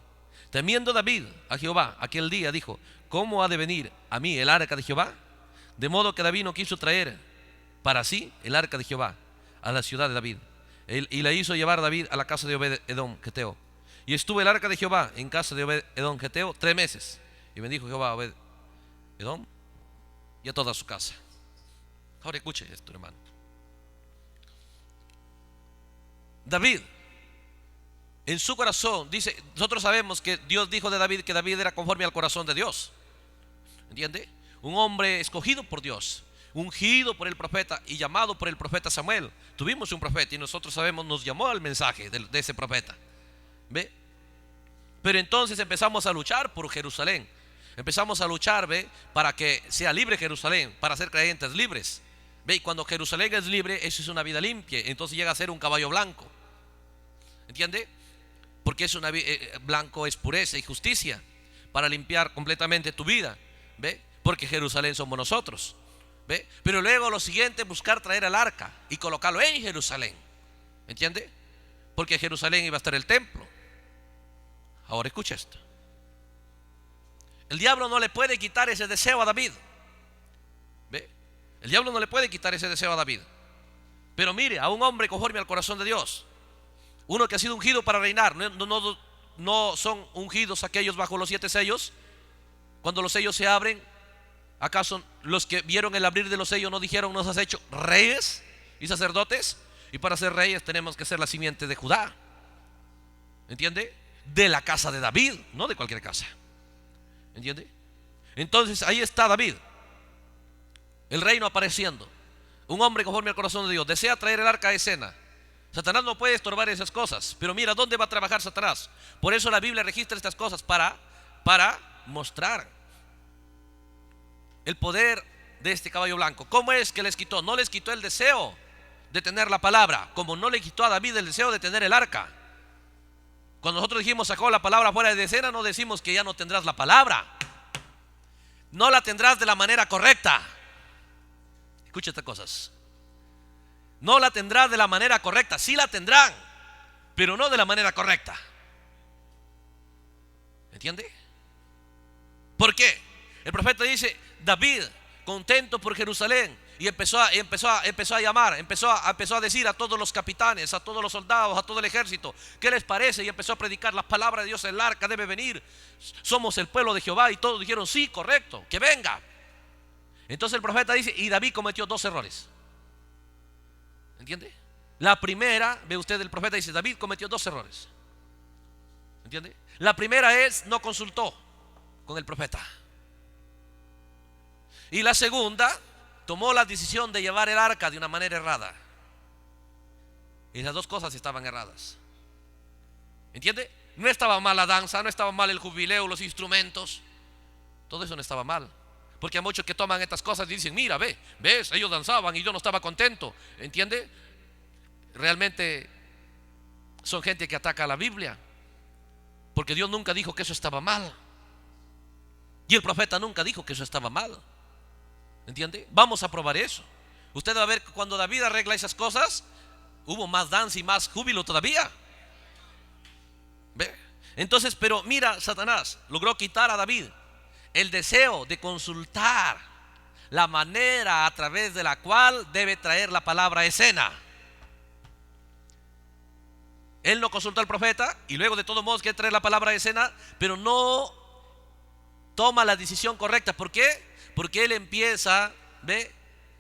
Temiendo David a Jehová aquel día, dijo: ¿cómo ha de venir a mí el arca de Jehová? De modo que David no quiso traer para sí el arca de Jehová a la ciudad de David, y la hizo llevar David a la casa de Obed-edom geteo. Y estuvo el arca de Jehová en casa de Obed-edom geteo 3 meses. Y bendijo Jehová a Obed-edom y a toda su casa. Ahora escuche esto, hermano. David, en su corazón, dice, nosotros sabemos que Dios dijo de David que David era conforme al corazón de Dios. ¿Entiende? Un hombre escogido por Dios, ungido por el profeta y llamado por el profeta Samuel. Tuvimos un profeta y nosotros sabemos, nos llamó al mensaje de ese profeta. ¿Ve? Pero entonces empezamos a luchar por Jerusalén. Empezamos a luchar, ¿ve? Para que sea libre Jerusalén, para ser creyentes libres. ¿Ve? Y cuando Jerusalén es libre, eso es una vida limpia. Entonces llega a ser un caballo blanco. ¿Entiende? Porque es blanco es pureza y justicia, para limpiar completamente tu vida. ¿Ve? Porque Jerusalén somos nosotros. ¿Ve? Pero luego lo siguiente, buscar traer el arca y colocarlo en Jerusalén. ¿Entiende? Porque en Jerusalén iba a estar el templo. Ahora escucha esto. El diablo no le puede quitar ese deseo a David. ¿Ve? El diablo no le puede quitar ese deseo a David. Pero mire, a un hombre conforme al corazón de Dios, uno que ha sido ungido para reinar. No son ungidos aquellos bajo los 7 sellos. Cuando los sellos se abren, ¿acaso los que vieron el abrir de los sellos no dijeron: nos has hecho reyes y sacerdotes? Y para ser reyes tenemos que ser la simiente de Judá. ¿Entiende? De la casa de David, no de cualquier casa. ¿Entiende? Entonces ahí está David, el reino apareciendo. Un hombre conforme al corazón de Dios, desea traer el arca a escena. Satanás no puede estorbar esas cosas. Pero mira, ¿dónde va a trabajar Satanás? Por eso la Biblia registra estas cosas, para mostrar el poder de este caballo blanco. ¿Cómo es que les quitó? No les quitó el deseo de tener la palabra, como no le quitó a David el deseo de tener el arca. Cuando nosotros dijimos sacó la palabra fuera de escena, no decimos que ya no tendrás la palabra. No la tendrás de la manera correcta. Escucha estas cosas. No la tendrás de la manera correcta. Sí la tendrán, pero no de la manera correcta. ¿Entiende? ¿Por qué? El profeta dice: David, contento por Jerusalén, y empezó a llamar, empezó a decir a todos los capitanes, a todos los soldados, a todo el ejército: ¿qué les parece? Y empezó a predicar la palabra de Dios. El arca debe venir, somos el pueblo de Jehová. Y todos dijeron: sí, correcto, que venga. Entonces el profeta dice: y David cometió 2 errores. ¿Entiende? La primera, ve usted, el profeta dice: David cometió 2 errores. ¿Entiende? La primera es: no consultó con el profeta. Y la segunda, tomó la decisión de llevar el arca de una manera errada. Y las 2 cosas estaban erradas. ¿Entiende? No estaba mal la danza, no estaba mal el jubileo, los instrumentos. Todo eso no estaba mal. Porque hay muchos que toman estas cosas y dicen: mira, ves, ellos danzaban y yo no estaba contento. ¿Entiende? Realmente son gente que ataca a la Biblia, porque Dios nunca dijo que eso estaba mal, y el profeta nunca dijo que eso estaba mal. ¿Entiende? Vamos a probar eso. Usted va a ver que cuando David arregla esas cosas, hubo más danza y más júbilo todavía. ¿Ve? Entonces, pero mira, Satanás logró quitar a David el deseo de consultar la manera a través de la cual debe traer la palabra a escena. Él no consultó al profeta y luego de todos modos quiere traer la palabra a escena, pero no toma la decisión correcta. ¿Por qué? Porque él empieza, ¿ve?,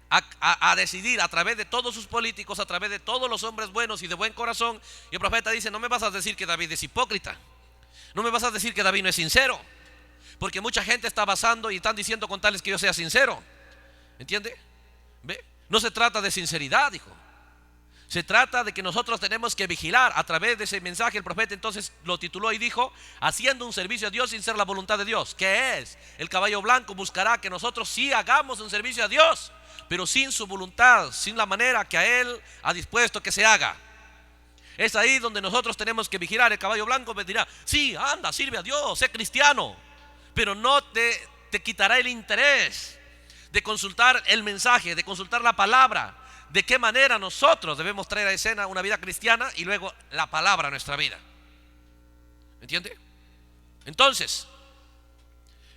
a decidir a través de todos sus políticos, a través de todos los hombres buenos y de buen corazón. Y el profeta dice: no me vas a decir que David es hipócrita, no me vas a decir que David no es sincero, porque mucha gente está basando y están diciendo con tales que yo sea sincero. ¿Entiende? ¿Ve? No se trata de sinceridad, dijo. Se trata de que nosotros tenemos que vigilar. A través de ese mensaje el profeta entonces lo tituló y dijo: haciendo un servicio a Dios sin ser la voluntad de Dios. ¿Qué es? El caballo blanco buscará que nosotros sí hagamos un servicio a Dios, pero sin su voluntad, sin la manera que a Él ha dispuesto que se haga. Es ahí donde nosotros tenemos que vigilar. El caballo blanco me dirá: sí, anda, sirve a Dios, sé cristiano, pero no te quitará el interés de consultar el mensaje, de consultar la palabra, de qué manera nosotros debemos traer a escena una vida cristiana y luego la palabra a nuestra vida. ¿Entiende? Entonces,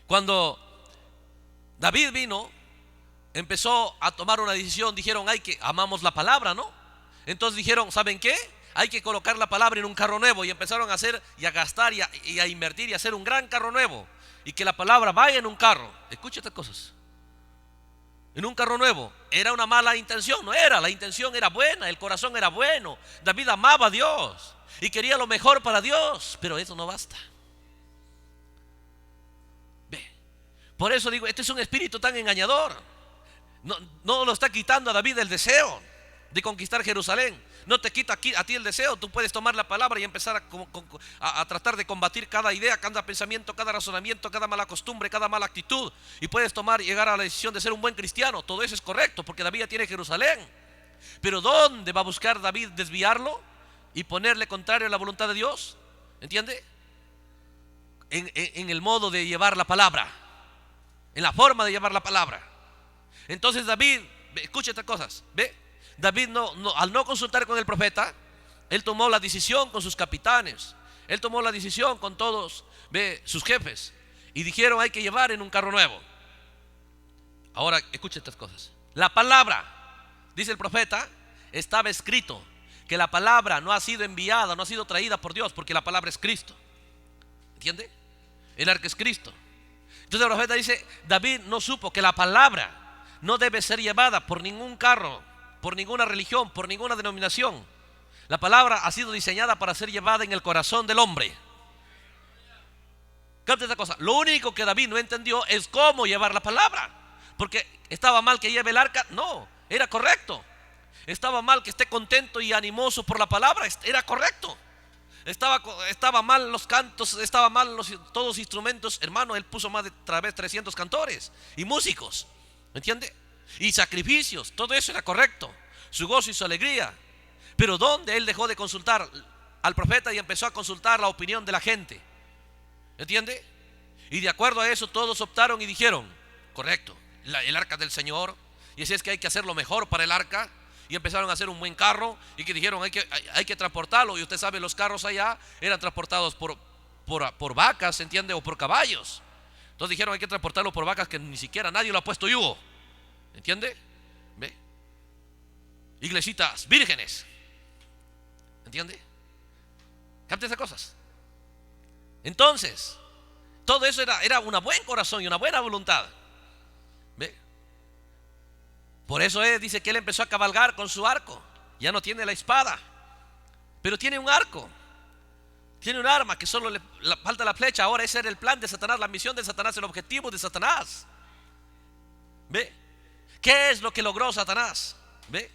cuando David vino, empezó a tomar una decisión. Dijeron: amamos la palabra, ¿no? Entonces dijeron: ¿saben qué? Hay que colocar la palabra en un carro nuevo. Y empezaron a hacer y a gastar y a invertir y a hacer un gran carro nuevo, y que la palabra vaya en un carro. Escucha estas cosas. en un carro nuevo. Era una mala intención, no era, la intención era buena, el corazón era bueno. David amaba a Dios y quería lo mejor para Dios, pero eso no basta. Ve, por eso digo, este es un espíritu tan engañador. No lo está quitando a David el deseo de conquistar Jerusalén. No te quita aquí, a ti el deseo. Tú puedes tomar la palabra y empezar a tratar de combatir cada idea, cada pensamiento, cada razonamiento, cada mala costumbre, cada mala actitud. Y puedes llegar a la decisión de ser un buen cristiano. Todo eso es correcto porque David ya tiene Jerusalén. Pero ¿dónde va a buscar David desviarlo y ponerle contrario a la voluntad de Dios? ¿Entiende? En el modo de llevar la palabra, en la forma de llevar la palabra. Entonces David, escucha estas cosas, ¿ve? David al no consultar con el profeta, él tomó la decisión con sus capitanes, él tomó la decisión con todos, ¿ve? Sus jefes, y dijeron hay que llevar en un carro nuevo. Ahora escucha estas cosas. La palabra, dice el profeta, estaba escrito que la palabra no ha sido enviada, no ha sido traída por Dios, porque la palabra es Cristo. ¿Entiende? El arca es Cristo. Entonces el profeta dice, David no supo que la palabra no debe ser llevada por ningún carro, por ninguna religión, por ninguna denominación. La palabra ha sido diseñada para ser llevada en el corazón del hombre. Capta esta cosa. Lo único que David no entendió es cómo llevar la palabra. Porque estaba mal que lleve el arca. No, era correcto. Estaba mal que esté contento y animoso por la palabra. Era correcto. Estaba mal los cantos, estaba mal todos los instrumentos. Hermano, él puso más de 300 cantores y músicos. ¿Me entiende? Y sacrificios, todo eso era correcto. Su gozo y su alegría. Pero ¿dónde él dejó de consultar al profeta y empezó a consultar la opinión de la gente? ¿Entiende? Y de acuerdo a eso todos optaron y dijeron, correcto, el arca del Señor. Y así es que hay que hacer lo mejor para el arca. Y empezaron a hacer un buen carro. Y que dijeron hay que transportarlo. Y usted sabe, los carros allá eran transportados por vacas, ¿entiende? O por caballos. Entonces dijeron hay que transportarlo por vacas que ni siquiera nadie lo ha puesto yugo. ¿Entiende? ¿Ve? Iglesitas vírgenes. ¿Entiende? Capta esas cosas. Entonces, todo eso era un buen corazón y una buena voluntad. ¿Ve? Por eso dice que él empezó a cabalgar con su arco. Ya no tiene la espada, pero tiene un arco. Tiene un arma que solo le falta la flecha. Ahora ese era el plan de Satanás, la misión de Satanás, el objetivo de Satanás. ¿Ve? ¿Qué es lo que logró Satanás? ¿Ve?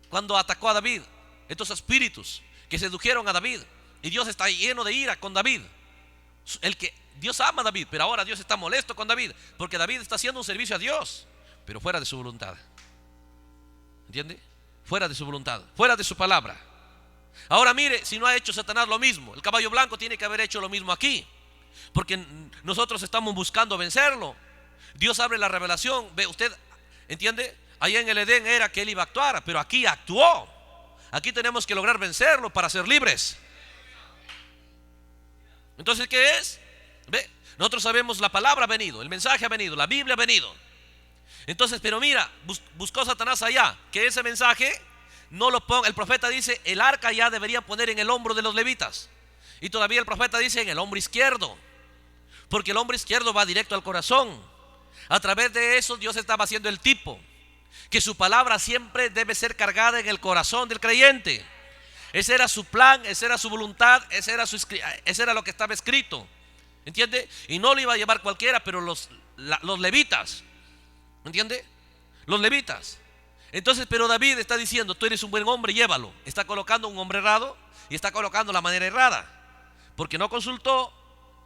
Cuando atacó a David, estos espíritus que sedujeron a David. Y Dios está lleno de ira con David. Dios ama a David, pero ahora Dios está molesto con David, porque David está haciendo un servicio a Dios, pero fuera de su voluntad. ¿Entiende? Fuera de su voluntad, fuera de su palabra. Ahora mire, si no ha hecho Satanás lo mismo, el caballo blanco tiene que haber hecho lo mismo aquí, porque nosotros estamos buscando vencerlo. Dios abre la revelación. Ve usted, ¿entiende? Allá en el Edén era que él iba a actuar, pero aquí actuó. Aquí tenemos que lograr vencerlo para ser libres. Entonces, ¿qué es? Ve, nosotros sabemos la palabra ha venido, el mensaje ha venido, la Biblia ha venido. Entonces, pero mira, buscó Satanás allá que ese mensaje no lo ponga. El profeta dice, el arca ya debería poner en el hombro de los levitas. Y todavía el profeta dice en el hombro izquierdo, porque el hombro izquierdo va directo al corazón. A través de eso Dios estaba haciendo el tipo, que su palabra siempre debe ser cargada en el corazón del creyente. Ese era su plan, esa era su voluntad, ese era lo que estaba escrito. ¿Entiende? Y no lo iba a llevar cualquiera, pero los levitas. ¿Entiende? Los levitas. Entonces, pero David está diciendo, tú eres un buen hombre, llévalo. Está colocando un hombre errado y está colocando la manera errada, porque no consultó,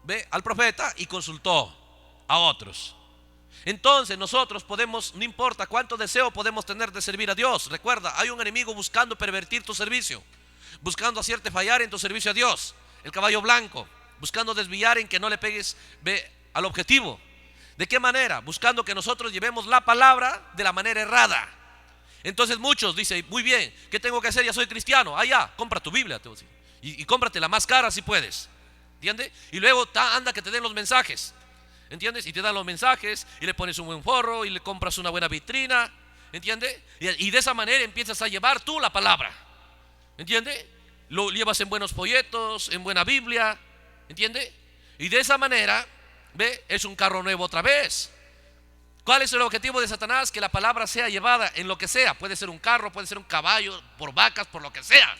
ve, al profeta y consultó a otros. Entonces nosotros podemos, no importa cuánto deseo podemos tener de servir a Dios. Recuerda, hay un enemigo buscando pervertir tu servicio, buscando hacerte fallar en tu servicio a Dios. El caballo blanco, buscando desviar en que no le pegues, ve, al objetivo. ¿De qué manera? Buscando que nosotros llevemos la palabra de la manera errada. Entonces muchos dicen, muy bien, ¿qué tengo que hacer? Ya soy cristiano. Ya, compra tu Biblia y cómprate la más cara si puedes. ¿Entiendes? Y luego anda que te den los mensajes. ¿Entiendes? Y te dan los mensajes y le pones un buen forro y le compras una buena vitrina. ¿Entiendes? Y de esa manera empiezas a llevar tú la palabra. ¿Entiendes? Lo llevas en buenos folletos, en buena Biblia. ¿Entiendes? Y de esa manera, ve, es un carro nuevo otra vez. ¿Cuál es el objetivo de Satanás? Que la palabra sea llevada en lo que sea. Puede ser un carro, puede ser un caballo, por vacas, por lo que sea,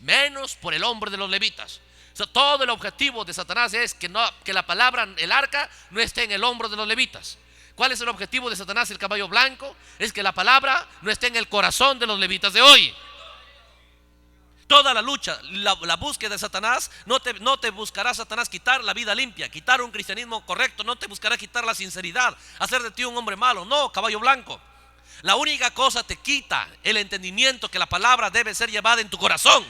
menos por el hombre de los levitas. O sea, todo el objetivo de Satanás es que la palabra, el arca, no esté en el hombro de los levitas. ¿Cuál es el objetivo de Satanás, el caballo blanco? Es que la palabra no esté en el corazón de los levitas de hoy. Toda la lucha, la búsqueda de Satanás, no te buscará Satanás quitar la vida limpia, quitar un cristianismo correcto, no te buscará quitar la sinceridad, hacer de ti un hombre malo. No, caballo blanco. La única cosa te quita el entendimiento que la palabra debe ser llevada en tu corazón.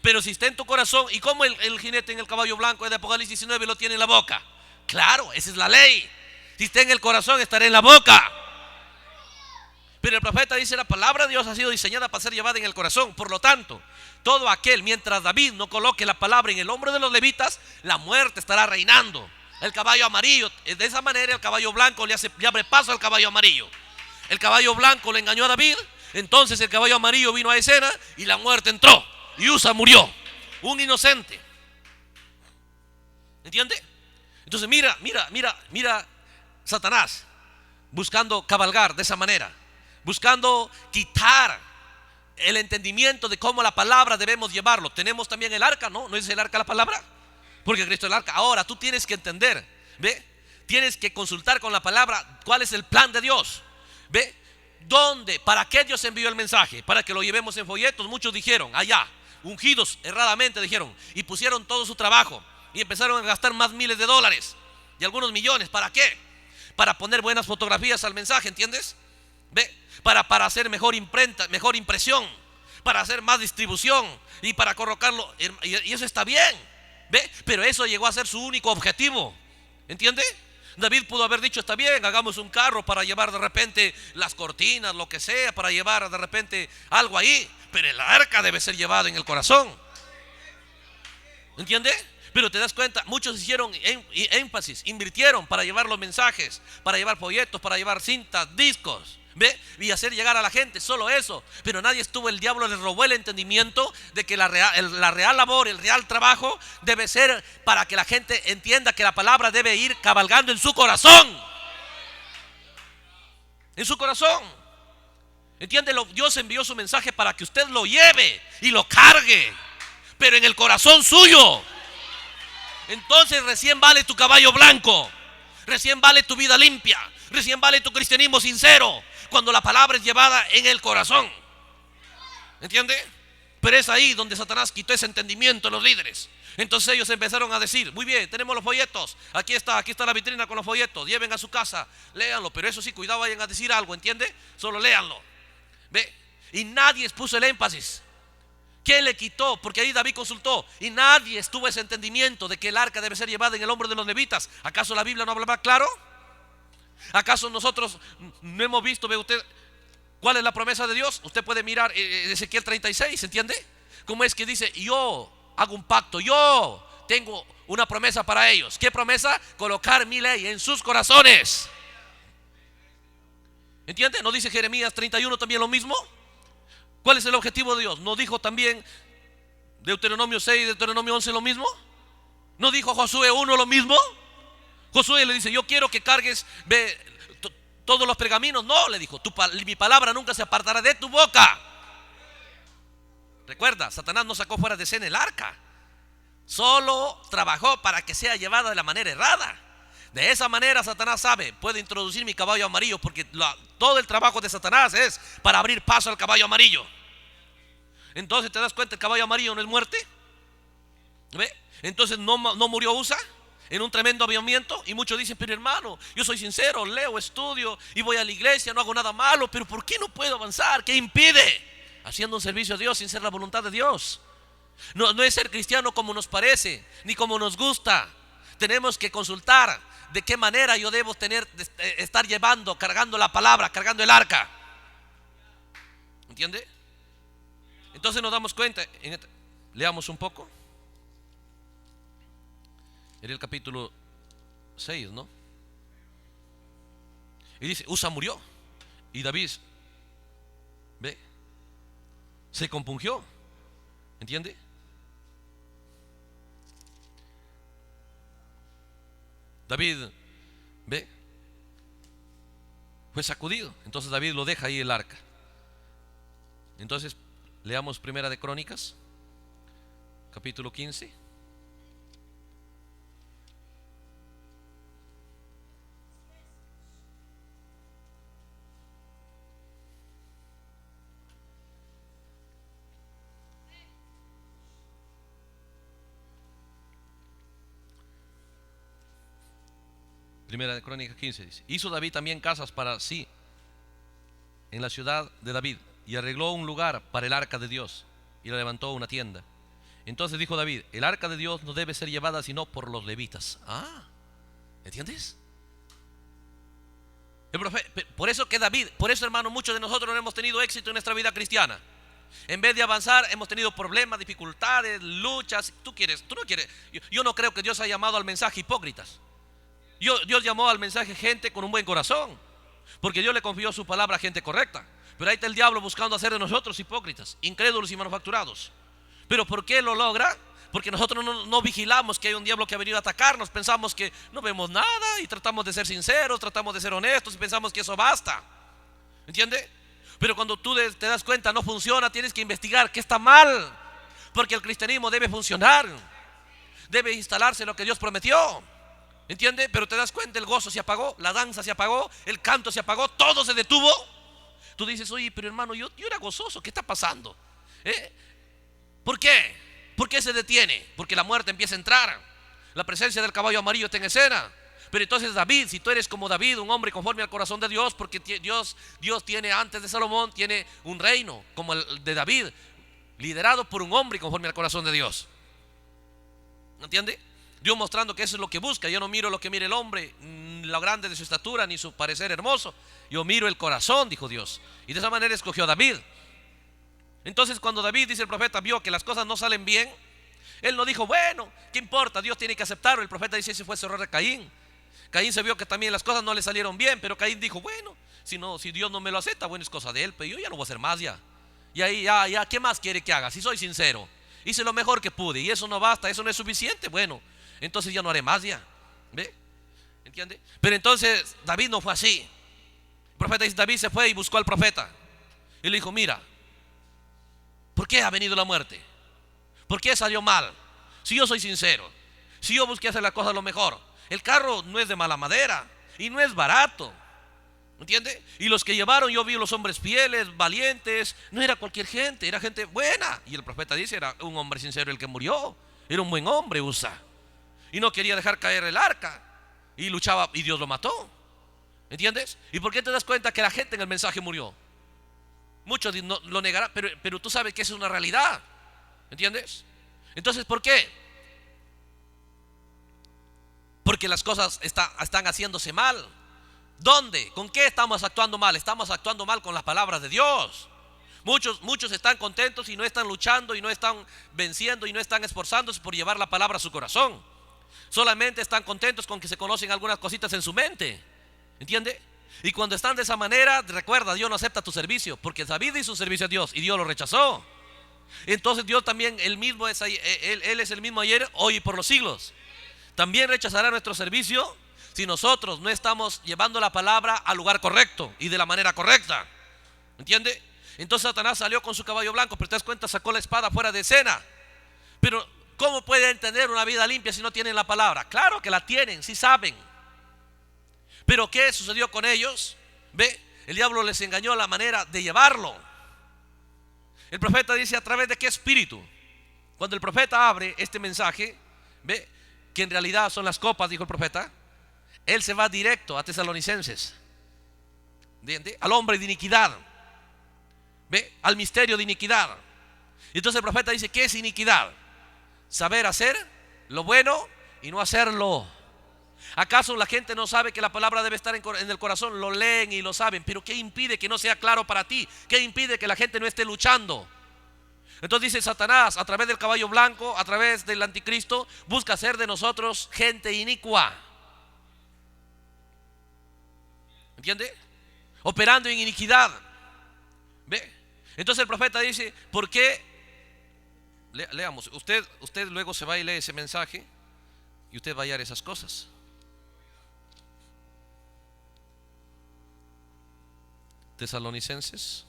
Pero si está en tu corazón, ¿y cómo el jinete en el caballo blanco de Apocalipsis 19 lo tiene en la boca? Claro, esa es la ley. Si está en el corazón, estará en la boca. Pero el profeta dice: la palabra de Dios ha sido diseñada para ser llevada en el corazón. Por lo tanto, todo aquel, mientras David no coloque la palabra en el hombro de los levitas, la muerte estará reinando. El caballo amarillo, de esa manera el caballo blanco le abre paso al caballo amarillo. El caballo blanco le engañó a David, entonces el caballo amarillo vino a escena y la muerte entró. Y Usa murió, un inocente. ¿Entiende? Entonces mira Satanás buscando cabalgar de esa manera, buscando quitar el entendimiento de cómo la palabra debemos llevarlo. Tenemos también el arca, ¿no? ¿No es el arca la palabra? Porque Cristo es el arca. Ahora tú tienes que entender, ¿ve? Tienes que consultar con la palabra cuál es el plan de Dios, ¿ve? ¿Dónde? ¿Para qué Dios envió el mensaje? Para que lo llevemos en folletos. Muchos dijeron allá, ungidos erradamente dijeron, y pusieron todo su trabajo y empezaron a gastar más miles de dólares y algunos millones. ¿Para qué? Para poner buenas fotografías al mensaje, ¿entiendes? ¿Ve? Para hacer mejor imprenta, mejor impresión, para hacer más distribución y para colocarlo, y eso está bien, ¿ve? Pero eso llegó a ser su único objetivo, ¿entiende? David pudo haber dicho: está bien, hagamos un carro para llevar de repente las cortinas, lo que sea, para llevar de repente algo ahí, pero el arca debe ser llevado en el corazón, ¿entiende? Pero te das cuenta, muchos hicieron énfasis, invirtieron para llevar los mensajes, para llevar folletos, para llevar cintas, discos, ¿ve? Y hacer llegar a la gente, solo eso. Pero nadie estuvo, el diablo les robó el entendimiento de que la real labor, el real trabajo debe ser para que la gente entienda que la palabra debe ir cabalgando en su corazón. En su corazón. ¿Entiende? Dios envió su mensaje para que usted lo lleve y lo cargue, pero en el corazón suyo. Entonces recién vale tu caballo blanco, recién vale tu vida limpia, recién vale tu cristianismo sincero, cuando la palabra es llevada en el corazón. ¿Entiende? Pero es ahí donde Satanás quitó ese entendimiento en los líderes. Entonces ellos empezaron a decir: muy bien, tenemos los folletos, aquí está la vitrina con los folletos, lleven a su casa, léanlo. Pero eso sí, cuidado, vayan a decir algo, ¿entiende? Solo léanlo, ¿ve? Y nadie puso el énfasis. ¿Qué le quitó? Porque ahí David consultó y nadie estuvo ese entendimiento de que el arca debe ser llevada en el hombro de los levitas. ¿Acaso la Biblia no habla más claro? ¿Acaso nosotros no hemos visto, ve usted, cuál es la promesa de Dios? Usted puede mirar Ezequiel 36, ¿entiende? ¿Cómo es que dice: yo hago un pacto, yo tengo una promesa para ellos? ¿Qué promesa? Colocar mi ley en sus corazones. ¿Entiende? ¿No dice Jeremías 31 también lo mismo? ¿Cuál es el objetivo de Dios? ¿No dijo también Deuteronomio 6, Deuteronomio 11 lo mismo? ¿No dijo Josué 1 lo mismo? Josué le dice: yo quiero que cargues, ve, todos los pergaminos. No, le dijo: mi palabra nunca se apartará de tu boca. Recuerda, Satanás no sacó fuera de escena el arca, solo trabajó para que sea llevada de la manera errada. De esa manera Satanás sabe: puedo introducir mi caballo amarillo, porque todo el trabajo de Satanás es para abrir paso al caballo amarillo. Entonces te das cuenta, el caballo amarillo no es muerte, ¿ve? Entonces no murió Usa en un tremendo avivamiento. Y muchos dicen: pero hermano, yo soy sincero, leo, estudio y voy a la iglesia, no hago nada malo, pero ¿por qué no puedo avanzar? ¿Qué impide? Haciendo un servicio a Dios sin ser la voluntad de Dios. No es ser cristiano como nos parece, ni como nos gusta. Tenemos que consultar de qué manera yo debo estar llevando, cargando la palabra, cargando el arca. ¿Entiende? Entonces nos damos cuenta, leamos un poco. Era el capítulo 6, ¿no? Y dice: Usa murió y David, ve, se compungió. ¿Entiende? David, ve, fue sacudido. Entonces David lo deja ahí el arca. Entonces leamos Primera de Crónicas, capítulo 15. Primera de Crónicas 15 dice: hizo David también casas para sí en la ciudad de David, y arregló un lugar para el arca de Dios, y le levantó una tienda. Entonces dijo David: el arca de Dios no debe ser llevada sino por los levitas. ¿Entiendes? Por eso que David, por eso, hermano, muchos de nosotros no hemos tenido éxito en nuestra vida cristiana. En vez de avanzar, hemos tenido problemas, dificultades, luchas. Tú no quieres. Yo no creo que Dios haya llamado al mensaje hipócritas. Dios llamó al mensaje gente con un buen corazón, porque Dios le confió su palabra a gente correcta. Pero ahí está el diablo buscando hacer de nosotros hipócritas, incrédulos y manufacturados. ¿Pero por qué lo logra? Porque nosotros no vigilamos que hay un diablo que ha venido a atacarnos. Pensamos que no vemos nada y tratamos de ser sinceros, tratamos de ser honestos y pensamos que eso basta. ¿Entiende? Pero cuando tú te das cuenta no funciona, tienes que investigar qué está mal. Porque el cristianismo debe funcionar, debe instalarse lo que Dios prometió. ¿Entiende? Pero te das cuenta, el gozo se apagó, la danza se apagó, el canto se apagó, todo se detuvo. Tú dices: oye, pero hermano, yo era gozoso, ¿qué está pasando? ¿Por qué? ¿Por qué se detiene? Porque la muerte empieza a entrar. La presencia del caballo amarillo está en escena. Pero entonces David, si tú eres como David, un hombre conforme al corazón de Dios, porque Dios tiene, antes de Salomón, tiene un reino como el de David, liderado por un hombre conforme al corazón de Dios. ¿Entiende? Dios mostrando que eso es lo que busca. Yo no miro lo que mira el hombre, lo grande de su estatura, ni su parecer hermoso. Yo miro el corazón, dijo Dios. Y de esa manera escogió a David. Entonces cuando David, dice el profeta, vio que las cosas no salen bien, él no dijo: bueno, ¿qué importa? Dios tiene que aceptarlo. El profeta dice: ese fue el error de Caín. Caín se vio que también las cosas no le salieron bien, pero Caín dijo: bueno, si Dios no me lo acepta, bueno, es cosa de él, pero yo ya no voy a hacer más ya. Y ahí ya, ¿qué más quiere que haga? Si soy sincero, hice lo mejor que pude y eso no basta, eso no es suficiente. Bueno, entonces ya no haré más ya. ¿Ve? ¿Entiende? Pero entonces David no fue así. El profeta dice: David se fue y buscó al profeta y le dijo: mira, ¿por qué ha venido la muerte? ¿Por qué salió mal? Si yo soy sincero, si yo busqué hacer las cosas lo mejor. El carro no es de mala madera y no es barato, ¿entiende? Y los que llevaron, yo vi los hombres fieles, valientes. No era cualquier gente, era gente buena. Y el profeta dice: era un hombre sincero el que murió. Era un buen hombre, Usa. Y no quería dejar caer el arca. Y luchaba y Dios lo mató. ¿Entiendes? ¿Y por qué te das cuenta que la gente en el mensaje murió? Muchos lo negarán, pero tú sabes que es una realidad. ¿Entiendes? Entonces, ¿por qué? Porque las cosas están haciéndose mal. ¿Dónde? ¿Con qué estamos actuando mal? Estamos actuando mal con las palabras de Dios. Muchos están contentos y no están luchando y no están venciendo y no están esforzándose por llevar la palabra a su corazón. Solamente están contentos con que se conocen algunas cositas en su mente. ¿Entiende? Y cuando están de esa manera, recuerda, Dios no acepta tu servicio, porque David hizo un servicio a Dios y Dios lo rechazó. Entonces Dios también, Él es el mismo ayer, hoy y por los siglos. También rechazará nuestro servicio si nosotros no estamos llevando la palabra al lugar correcto y de la manera correcta. ¿Entiende? Entonces Satanás salió con su caballo blanco, pero te das cuenta, sacó la espada fuera de escena. Pero ¿cómo pueden tener una vida limpia si no tienen la palabra? Claro que la tienen, sí saben. Pero ¿qué sucedió con ellos? ¿Ve? El diablo les engañó la manera de llevarlo. El profeta dice: ¿a través de qué espíritu? Cuando el profeta abre este mensaje, ¿ve? Que en realidad son las copas, dijo el profeta. Él se va directo a Tesalonicenses, ¿entiende? Al hombre de iniquidad, ¿ve? Al misterio de iniquidad. Y entonces el profeta dice: ¿qué es iniquidad? Saber hacer lo bueno y no hacerlo. ¿Acaso la gente no sabe que la palabra debe estar en el corazón? Lo leen y lo saben, pero ¿qué impide que no sea claro para ti? ¿Qué impide que la gente no esté luchando? Entonces dice Satanás, a través del caballo blanco, a través del anticristo, busca hacer de nosotros gente inicua. ¿Entiende? Operando en iniquidad. ¿Ve? Entonces el profeta dice: ¿por qué? Leamos, usted luego se va y lee ese mensaje y usted va a hallar esas cosas. Tesalonicenses.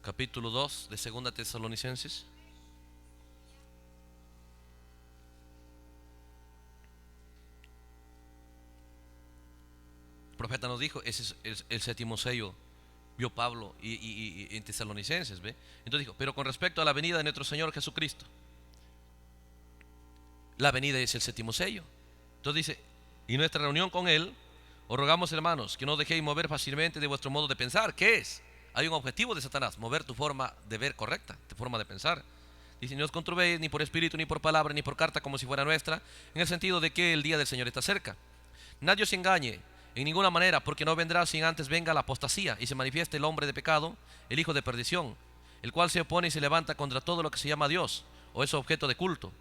Capítulo 2 de Segunda Tesalonicenses. El profeta nos dijo, ese es el séptimo sello, vio Pablo y en Tesalonicenses, ¿ve? Entonces dijo, pero con respecto a la venida de nuestro Señor Jesucristo, la venida es el séptimo sello. Entonces dice, y nuestra reunión con Él, os rogamos, hermanos, que no dejéis mover fácilmente de vuestro modo de pensar. ¿Qué es? Hay un objetivo de Satanás, mover tu forma de ver correcta, tu forma de pensar. Dice, no os conturbéis ni por espíritu, ni por palabra, ni por carta, como si fuera nuestra, en el sentido de que el día del Señor está cerca. Nadie os engañe en ninguna manera, porque no vendrá sin antes venga la apostasía y se manifieste el hombre de pecado, el hijo de perdición, el cual se opone y se levanta contra todo lo que se llama Dios o es objeto de culto,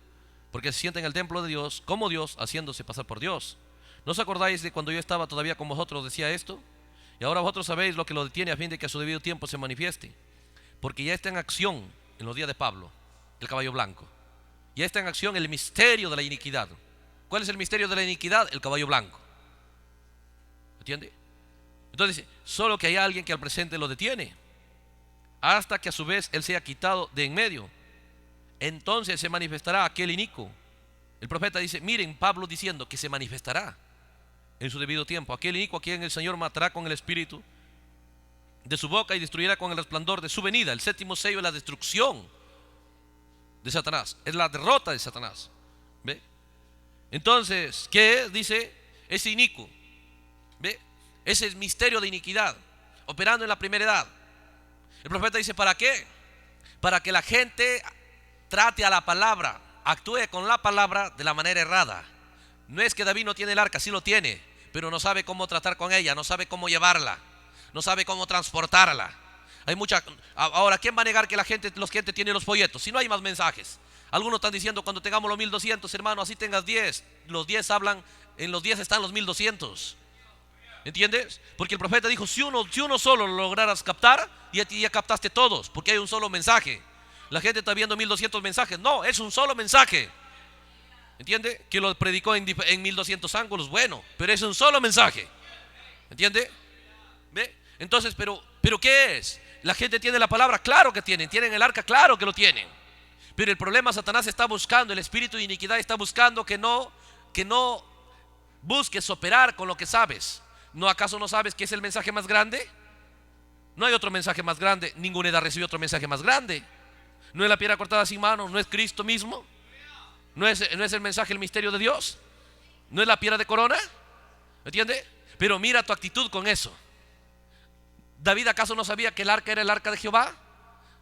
porque se sienta en el templo de Dios como Dios, haciéndose pasar por Dios. ¿No os acordáis de cuando yo estaba todavía con vosotros decía esto? Y ahora vosotros sabéis lo que lo detiene a fin de que a su debido tiempo se manifieste, porque ya está en acción en los días de Pablo el caballo blanco, ya está en acción el misterio de la iniquidad. ¿Cuál es el misterio de la iniquidad? El caballo blanco. ¿Entiende? Entonces dice, solo que hay alguien que al presente lo detiene, hasta que a su vez él sea quitado de en medio. Entonces se manifestará aquel inicuo. El profeta dice, miren, Pablo diciendo que se manifestará en su debido tiempo aquel inicuo a quien el Señor matará con el espíritu de su boca y destruirá con el resplandor de su venida. El séptimo sello es la destrucción de Satanás, es la derrota de Satanás. ¿Ve? Entonces, ¿qué es? Dice, ese inicuo. ¿Ve? Ese es misterio de iniquidad operando en la primera edad. El profeta dice, ¿para qué? Para que la gente trate a la palabra, actúe con la palabra de la manera errada. No es que David no tiene el arca, sí lo tiene, pero no sabe cómo tratar con ella, no sabe cómo llevarla, no sabe cómo transportarla. Hay mucha. Ahora, ¿quién va a negar que la gente tiene los folletos? Si no hay más mensajes. Algunos están diciendo, cuando tengamos los 1200, hermano, así tengas 10, los 10 hablan, en los 10 están los 1200. ¿Entiendes? Porque el profeta dijo, si uno solo lo lograras captar, ya captaste todos, porque hay un solo mensaje. La gente está viendo 1200 mensajes. No, es un solo mensaje. ¿Entiende? Que lo predicó en 1200 ángulos. Bueno, pero es un solo mensaje. ¿Entiende? ¿Ve? Entonces, pero ¿qué es? La gente tiene la palabra, claro que tienen el arca, claro que lo tienen. Pero el problema, Satanás está buscando, el espíritu de iniquidad está buscando que no busques operar con lo que sabes. ¿No acaso no sabes que es el mensaje más grande? No hay otro mensaje más grande. Ninguna edad recibió otro mensaje más grande. No es la piedra cortada sin mano, no es Cristo mismo. No es el mensaje, el misterio de Dios. No es la piedra de corona. ¿Entiende? Pero mira tu actitud con eso. David, ¿acaso no sabía que el arca era el arca de Jehová?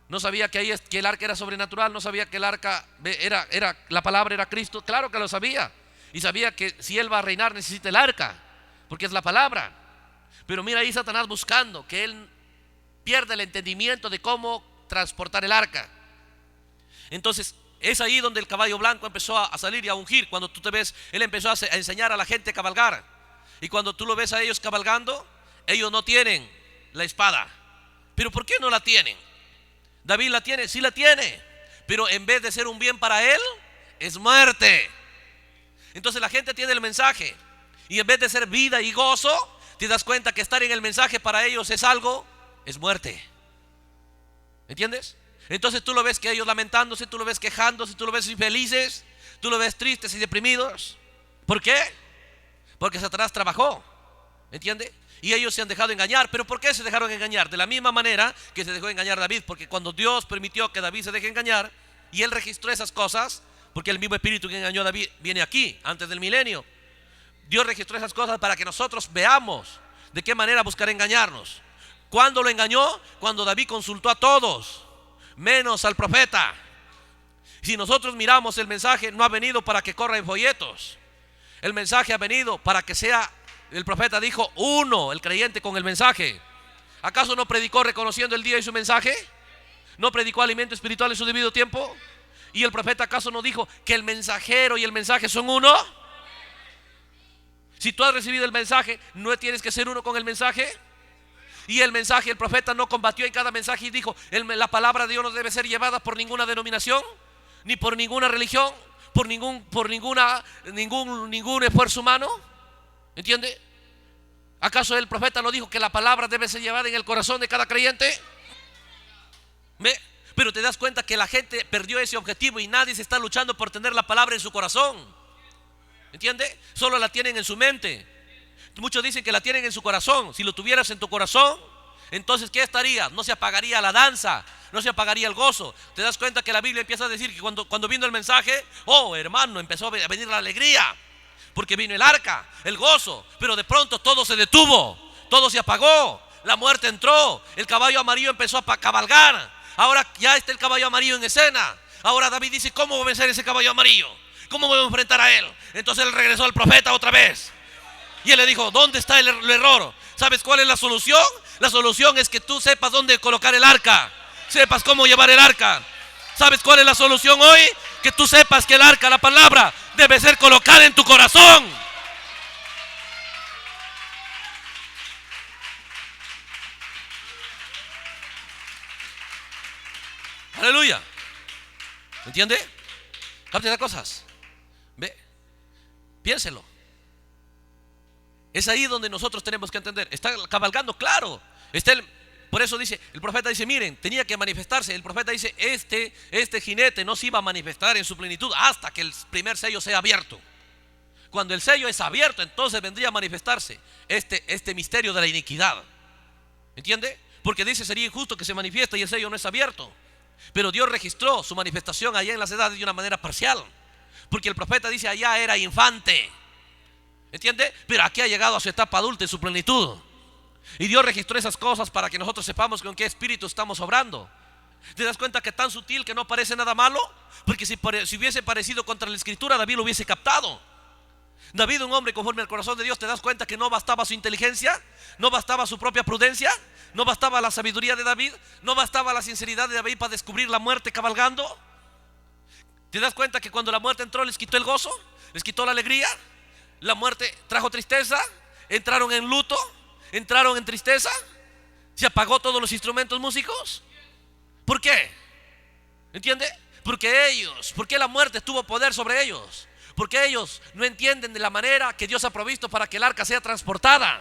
¿No sabía que el arca era sobrenatural? ¿No sabía que el arca era la palabra, era Cristo? Claro que lo sabía. Y sabía que si él va a reinar necesita el arca, porque es la palabra. Pero mira ahí Satanás buscando que él pierda el entendimiento de cómo transportar el arca. Entonces es ahí donde el caballo blanco empezó a salir y a ungir. Cuando tú te ves, él empezó a enseñar a la gente a cabalgar. Y cuando tú lo ves a ellos cabalgando, ellos no tienen la espada. ¿Pero por qué no la tienen? David la tiene, sí la tiene, pero en vez de ser un bien para él, es muerte. Entonces la gente tiene el mensaje, y en vez de ser vida y gozo, te das cuenta que estar en el mensaje para ellos es muerte. ¿Entiendes? Entonces tú lo ves que ellos lamentándose, tú lo ves quejándose, tú lo ves infelices, tú lo ves tristes y deprimidos. ¿Por qué? Porque Satanás trabajó. ¿Entiende? Y ellos se han dejado engañar. ¿Pero por qué se dejaron engañar? De la misma manera que se dejó engañar David. Porque cuando Dios permitió que David se deje engañar, y él registró esas cosas, porque el mismo espíritu que engañó a David viene aquí, antes del milenio. Dios registró esas cosas para que nosotros veamos de qué manera buscar engañarnos. ¿Cuándo lo engañó? Cuando David consultó a todos, menos al profeta. Si nosotros miramos, el mensaje no ha venido para que corra en folletos. El mensaje ha venido para que sea, el profeta dijo, uno, el creyente con el mensaje. ¿Acaso no predicó reconociendo el día y su mensaje? ¿No predicó alimento espiritual en su debido tiempo? ¿Y el profeta acaso no dijo que el mensajero y el mensaje son uno? Si tú has recibido el mensaje, ¿no tienes que ser uno con el mensaje? Y el mensaje, el profeta no combatió en cada mensaje y dijo, la palabra de Dios no debe ser llevada por ninguna denominación. ni por ninguna religión, por ningún esfuerzo humano. ¿Entiende? ¿Acaso el profeta no dijo que la palabra debe ser llevada en el corazón de cada creyente? Pero te das cuenta que la gente perdió ese objetivo y nadie se está luchando por tener la palabra en su corazón. ¿Entiende? Solo la tienen en su mente. Muchos dicen que la tienen en su corazón. Si lo tuvieras en tu corazón, entonces ¿qué estaría? No se apagaría la danza, no se apagaría el gozo. Te das cuenta que la Biblia empieza a decir que cuando vino el mensaje, oh hermano, empezó a venir la alegría, porque vino el arca, el gozo. Pero de pronto todo se detuvo, todo se apagó, la muerte entró, el caballo amarillo empezó a cabalgar. Ahora ya está el caballo amarillo en escena. Ahora David dice: ¿cómo voy a vencer ese caballo amarillo? ¿Cómo voy a enfrentar a él? Entonces él regresó al profeta otra vez y él le dijo: ¿dónde está el error? ¿Sabes cuál es la solución? La solución es que tú sepas dónde colocar el arca, sepas cómo llevar el arca. ¿Sabes cuál es la solución hoy? Que tú sepas que el arca, la palabra, debe ser colocada en tu corazón. Aleluya. ¿Entiende? Capte las cosas. Ve, piénselo. Es ahí donde nosotros tenemos que entender. Está cabalgando, claro. Por eso dice, el profeta dice: miren, tenía que manifestarse. El profeta dice: este jinete no se iba a manifestar en su plenitud hasta que el primer sello sea abierto. Cuando el sello es abierto, entonces vendría a manifestarse este misterio de la iniquidad. ¿Entiende? Porque dice: sería injusto que se manifieste y el sello no es abierto. Pero Dios registró su manifestación allá en las edades de una manera parcial, porque el profeta dice: allá era infante. ¿Entiende? Pero aquí ha llegado a su etapa adulta en su plenitud. Y Dios registró esas cosas para que nosotros sepamos con qué espíritu estamos obrando. ¿Te das cuenta que tan sutil que no parece nada malo? Porque si hubiese parecido contra la escritura, David lo hubiese captado. David, un hombre conforme al corazón de Dios. ¿Te das cuenta que no bastaba su inteligencia? ¿No bastaba su propia prudencia? ¿No bastaba la sabiduría de David? ¿No bastaba la sinceridad de David para descubrir la muerte cabalgando? ¿Te das cuenta que cuando la muerte entró les quitó el gozo? ¿Les quitó la alegría? La muerte trajo tristeza. Entraron en luto, entraron en tristeza. Se apagó todos los instrumentos músicos. ¿Por qué? ¿Entiende? Porque la muerte tuvo poder sobre ellos. Porque ellos no entienden de la manera que Dios ha provisto para que el arca sea transportada.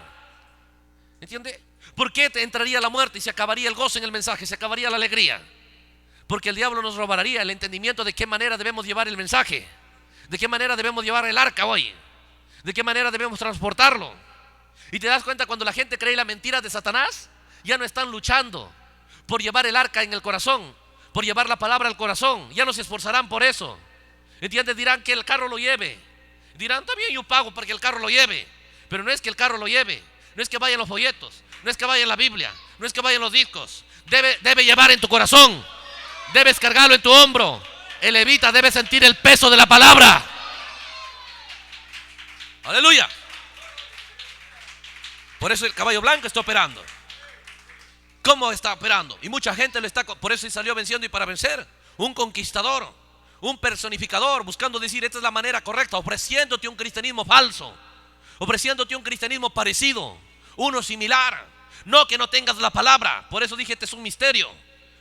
¿Entiende? ¿Por qué te entraría la muerte y se acabaría el gozo en el mensaje? Se acabaría la alegría. Porque el diablo nos robaría el entendimiento de qué manera debemos llevar el mensaje, de qué manera debemos llevar el arca hoy, de qué manera debemos transportarlo. Y te das cuenta, cuando la gente cree la mentira de Satanás, ya no están luchando por llevar el arca en el corazón, por llevar la palabra al corazón. Ya no se esforzarán por eso. ¿Entiendes? Dirán que el carro lo lleve. Dirán: también yo pago para que el carro lo lleve. Pero no es que el carro lo lleve, no es que vayan los folletos, no es que vaya en la Biblia, no es que vayan los discos. Debe llevar en tu corazón. Debes cargarlo en tu hombro. El levita debe sentir el peso de la palabra. Aleluya. Por eso el caballo blanco está operando. ¿Cómo está operando? Y mucha gente por eso salió venciendo y para vencer. Un conquistador, un personificador, buscando decir: esta es la manera correcta, ofreciéndote un cristianismo falso, ofreciéndote un cristianismo parecido, uno similar. No que no tengas la palabra. Por eso dije: este es un misterio.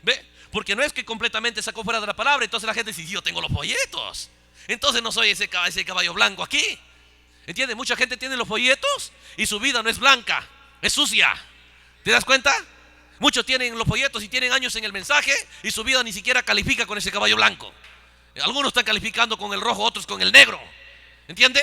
¿Ve? Porque no es que completamente sacó fuera de la palabra. Entonces la gente dice: yo tengo los folletos, entonces no soy ese caballo blanco aquí. ¿Entiendes? Mucha gente tiene los folletos y su vida no es blanca, es sucia. ¿Te das cuenta? Muchos tienen los folletos y tienen años en el mensaje y su vida ni siquiera califica con ese caballo blanco. Algunos están calificando con el rojo, otros con el negro. ¿Entiende?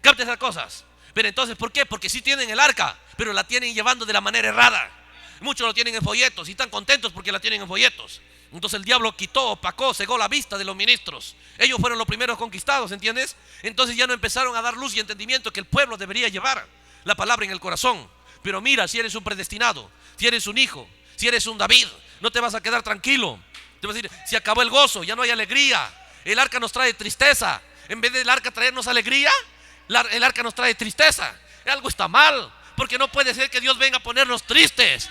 Capta esas cosas. Pero entonces, ¿por qué? Porque sí tienen el arca, pero la tienen llevando de la manera errada. Muchos lo tienen en folletos y están contentos porque la tienen en folletos. Entonces el diablo quitó, opacó, cegó la vista de los ministros. Ellos fueron los primeros conquistados, ¿entiendes? Entonces ya no empezaron a dar luz y entendimiento que el pueblo debería llevar la palabra en el corazón. Pero mira, si eres un predestinado, si eres un hijo, si eres un David, no te vas a quedar tranquilo. Te vas a decir: se acabó el gozo, ya no hay alegría. El arca nos trae tristeza. En vez del arca traernos alegría, el arca nos trae tristeza. Algo está mal, porque no puede ser que Dios venga a ponernos tristes.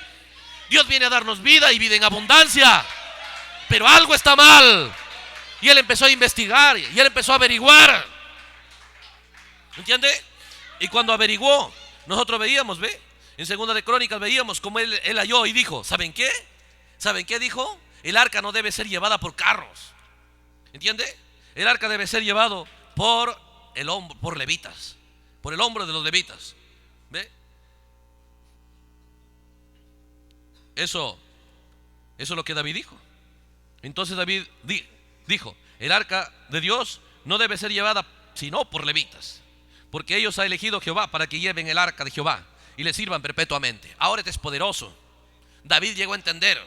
Dios viene a darnos vida y vida en abundancia. Pero algo está mal. Y él empezó a investigar, y él empezó a averiguar. ¿Entiende? Y cuando averiguó, nosotros veíamos, ¿ve? En Segunda de Crónicas veíamos como él halló y dijo: ¿saben qué? ¿Saben qué dijo? El arca no debe ser llevada por carros. ¿Entiende? El arca debe ser llevado por el hombro, por levitas, por el hombro de los levitas. ¿Ve? Eso es lo que David dijo. Entonces David dijo, el arca de Dios no debe ser llevada sino por levitas, porque ellos ha elegido Jehová para que lleven el arca de Jehová y le sirvan perpetuamente. Ahora este es poderoso. David llegó a entender.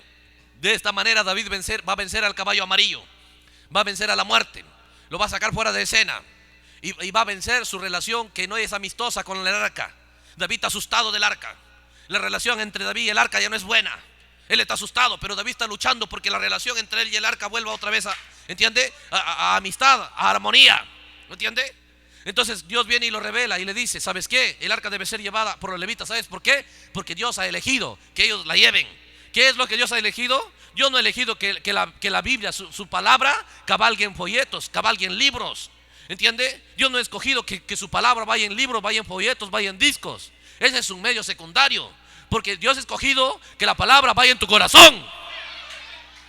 De esta manera David va a vencer al caballo amarillo, va a vencer a la muerte, lo va a sacar fuera de escena y va a vencer su relación que no es amistosa con el arca. David está asustado del arca. La relación entre David y el arca ya no es buena. Él está asustado, pero David está luchando porque la relación entre él y el arca vuelva otra vez ¿entiende? A amistad, a armonía, ¿entiende? Entonces Dios viene y lo revela y le dice, ¿sabes qué? El arca debe ser llevada por los levitas. ¿Sabes por qué? Porque Dios ha elegido que ellos la lleven. ¿Qué es lo que Dios ha elegido? Dios no ha elegido que la Biblia, su palabra, cabalgue en folletos, cabalgue en libros. ¿Entiende? Dios no ha escogido que su palabra vaya en libros, vaya en folletos, vaya en discos. Ese es un medio secundario. Porque Dios ha escogido que la palabra vaya en tu corazón.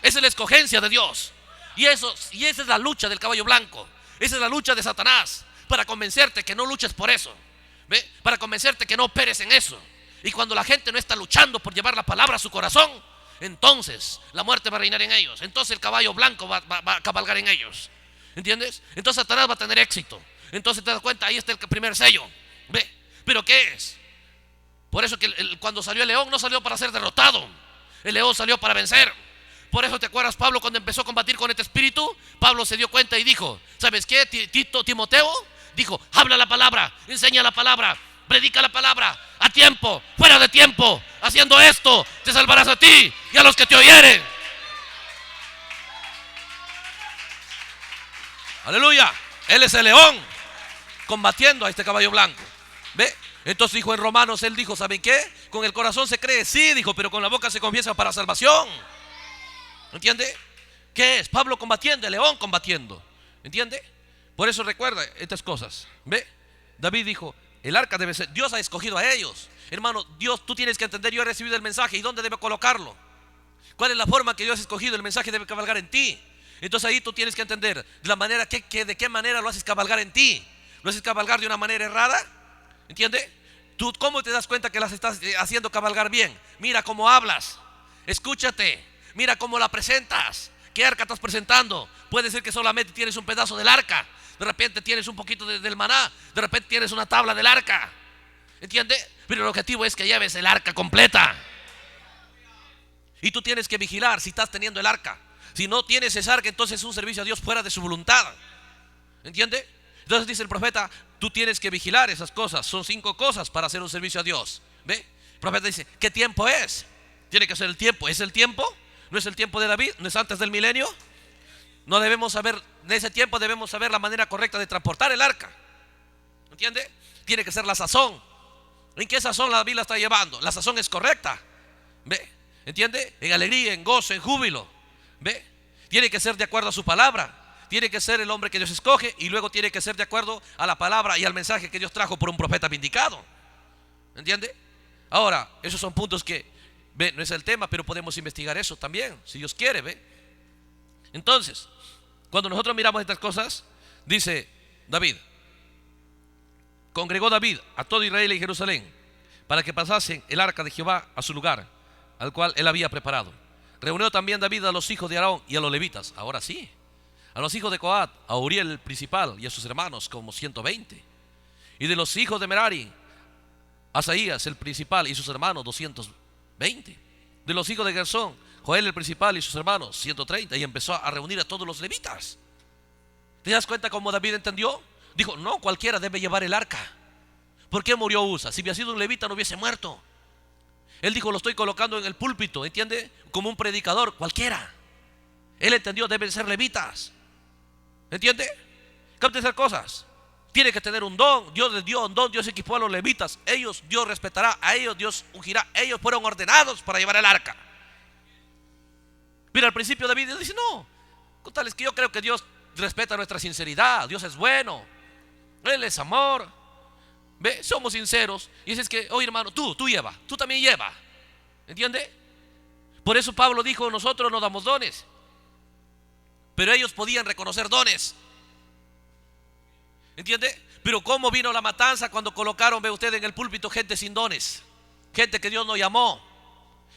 Esa es la escogencia de Dios. Y esa es la lucha del caballo blanco. Esa es la lucha de Satanás, para convencerte que no luches por eso. ¿Ve? Para convencerte que no operes en eso. Y cuando la gente no está luchando por llevar la palabra a su corazón, entonces la muerte va a reinar en ellos. Entonces el caballo blanco va a cabalgar en ellos. ¿Entiendes? Entonces Satanás va a tener éxito. Entonces te das cuenta, ahí está el primer sello. ¿Ve? ¿Pero qué es? Por eso que cuando salió el león no salió para ser derrotado. El león salió para vencer. Por eso te acuerdas Pablo cuando empezó a combatir con este espíritu. Pablo se dio cuenta y dijo, ¿sabes qué? Timoteo dijo, habla la palabra, enseña la palabra, predica la palabra, a tiempo, fuera de tiempo. Haciendo esto te salvarás a ti y a los que te oyeren. Aleluya. Él es el león combatiendo a este caballo blanco. ¿Ve? Entonces dijo en Romanos, él dijo, ¿saben qué? Con el corazón se cree, sí, dijo, pero con la boca se confiesa para salvación. ¿Entiende? ¿Qué es? Pablo combatiendo, el león combatiendo. ¿Entiende? Por eso recuerda estas cosas. ¿Ve? David dijo, el arca debe ser, Dios ha escogido a ellos. Hermano, Dios, tú tienes que entender, yo he recibido el mensaje y dónde debe colocarlo. ¿Cuál es la forma que Dios ha escogido? El mensaje debe cabalgar en ti. Entonces ahí tú tienes que entender la manera de qué manera lo haces cabalgar en ti. ¿Lo haces cabalgar de una manera errada? ¿Entiende? ¿Tú cómo te das cuenta que las estás haciendo cabalgar bien? Mira cómo hablas, escúchate, mira cómo la presentas. ¿Qué arca estás presentando? Puede ser que solamente tienes un pedazo del arca, de repente tienes un poquito del maná, de repente tienes una tabla del arca. ¿Entiende? Pero el objetivo es que lleves el arca completa. Y tú tienes que vigilar si estás teniendo el arca. Si no tienes ese arca, entonces es un servicio a Dios fuera de su voluntad. ¿Entiende? Entonces dice el profeta, tú tienes que vigilar esas cosas. Son 5 cosas para hacer un servicio a Dios. ¿Ve? El profeta dice, ¿qué tiempo es? Tiene que ser el tiempo. ¿Es el tiempo? ¿No es el tiempo de David? ¿No es antes del milenio? No debemos saber, en ese tiempo debemos saber la manera correcta de transportar el arca. ¿Entiende? Tiene que ser la sazón. ¿En qué sazón la Biblia está llevando? La sazón es correcta. ¿Ve? ¿Entiende? En alegría, en gozo, en júbilo. ¿Ve? Tiene que ser de acuerdo a su palabra. Tiene que ser el hombre que Dios escoge. Y luego tiene que ser de acuerdo a la palabra y al mensaje que Dios trajo por un profeta vindicado. ¿Entiende? Ahora, esos son puntos que, ¿ve? No es el tema, pero podemos investigar eso también, si Dios quiere, ¿ve? Entonces, cuando nosotros miramos estas cosas, dice David, congregó David a todo Israel y Jerusalén para que pasasen el arca de Jehová a su lugar, al cual él había preparado. Reunió también David a los hijos de Aarón y a los levitas, ahora sí, a los hijos de Coat, a Uriel el principal y a sus hermanos como 120. Y de los hijos de Merari, Asaías el principal y sus hermanos 220. De los hijos de Gersón, Joel el principal y sus hermanos 130. Y empezó a reunir a todos los levitas. ¿Te das cuenta cómo David entendió? Dijo, no cualquiera debe llevar el arca. ¿Por qué murió Usa? Si hubiera sido un levita no hubiese muerto. Él dijo, lo estoy colocando en el púlpito, ¿entiende? Como un predicador, cualquiera. Él entendió, deben ser levitas. ¿Entiende? Capte esas cosas. Tiene que tener un don. Dios les dio un don, Dios equipó a los levitas. Ellos, Dios respetará, a ellos Dios ungirá. Ellos fueron ordenados para llevar el arca. Pero al principio David dice, no, con tal es que yo creo que Dios respeta nuestra sinceridad. Dios es bueno, Él es amor. ¿Ve? Somos sinceros. Y dices que, oye hermano, tú lleva, tú también lleva. ¿Entiende? Por eso Pablo dijo, nosotros no damos dones, pero ellos podían reconocer dones. ¿Entiende? Pero cómo vino la matanza cuando colocaron, ve usted, en el púlpito gente sin dones, gente que Dios no llamó.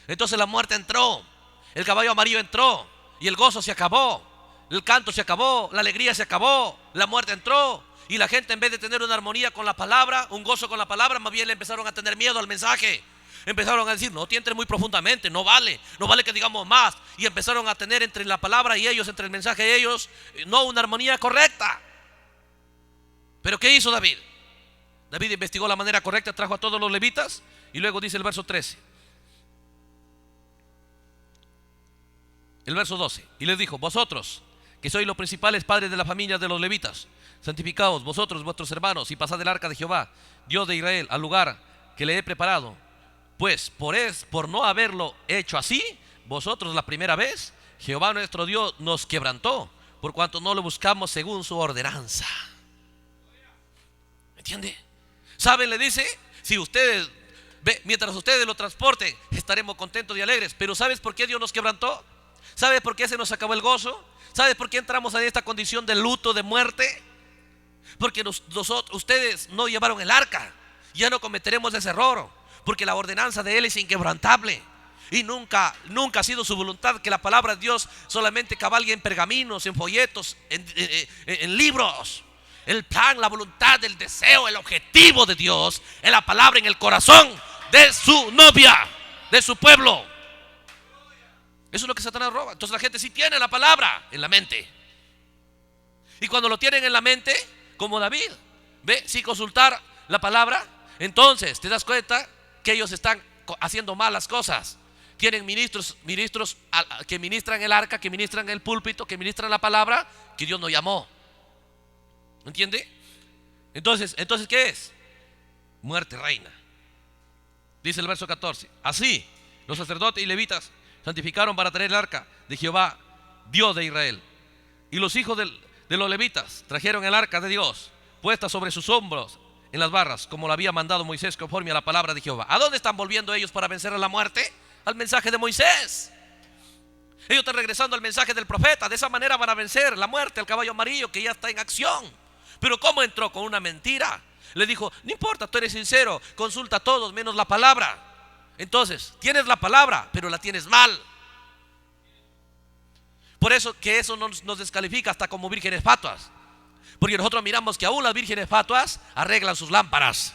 Entonces la muerte entró, el caballo amarillo entró y el gozo se acabó, el canto se acabó, la alegría se acabó, la muerte entró. Y la gente, en vez de tener una armonía con la palabra, un gozo con la palabra, más bien le empezaron a tener miedo al mensaje. Empezaron a decir, no te entres muy profundamente, no vale que digamos más. Y empezaron a tener entre la palabra y ellos, entre el mensaje y ellos, no una armonía correcta. Pero ¿qué hizo David? David investigó la manera correcta, trajo a todos los levitas. Y luego dice el verso 13, el verso 12, y les dijo: vosotros, que sois los principales padres de la familia de los levitas, santificaos vosotros, vuestros hermanos, y pasad el arca de Jehová, Dios de Israel, al lugar que le he preparado. Pues por no haberlo hecho así, vosotros la primera vez, Jehová nuestro Dios nos quebrantó, por cuanto no lo buscamos según su ordenanza. ¿Entiende? ¿Saben? Le dice, si ustedes, mientras ustedes lo transporten, estaremos contentos y alegres. Pero ¿sabes por qué Dios nos quebrantó? ¿Sabes por qué se nos acabó el gozo? ¿Sabes por qué entramos en esta condición de luto, de muerte? Porque ustedes no llevaron el arca. Ya no cometeremos ese error, porque la ordenanza de Él es inquebrantable. Y nunca ha sido su voluntad que la palabra de Dios solamente cabalgue en pergaminos, en folletos, en libros. El plan, la voluntad, el deseo, el objetivo de Dios es la palabra en el corazón de su novia, de su pueblo. Eso es lo que Satanás roba. Entonces la gente sí tiene la palabra en la mente. Y cuando lo tienen en la mente, como David, ve, sin consultar la palabra, entonces te das cuenta que ellos están haciendo malas cosas. Tienen ministros que ministran el arca, que ministran el púlpito, que ministran la palabra que Dios no llamó. ¿Entiende? Entonces, ¿qué es? Muerte reina. Dice el verso 14: así los sacerdotes y levitas santificaron para traer el arca de Jehová, Dios de Israel. Y los hijos de los levitas trajeron el arca de Dios, puesta sobre sus hombros en las barras, como lo había mandado Moisés, conforme a la palabra de Jehová. ¿A dónde están volviendo ellos para vencer a la muerte? Al mensaje de Moisés. Ellos están regresando al mensaje del profeta. De esa manera van a vencer la muerte, el caballo amarillo que ya está en acción. Pero ¿cómo entró? Con una mentira. Le dijo: no importa, tú eres sincero, consulta a todos menos la palabra. Entonces, tienes la palabra, pero la tienes mal. Por eso que eso nos descalifica hasta como vírgenes fatuas. Porque nosotros miramos que aún las vírgenes fatuas arreglan sus lámparas.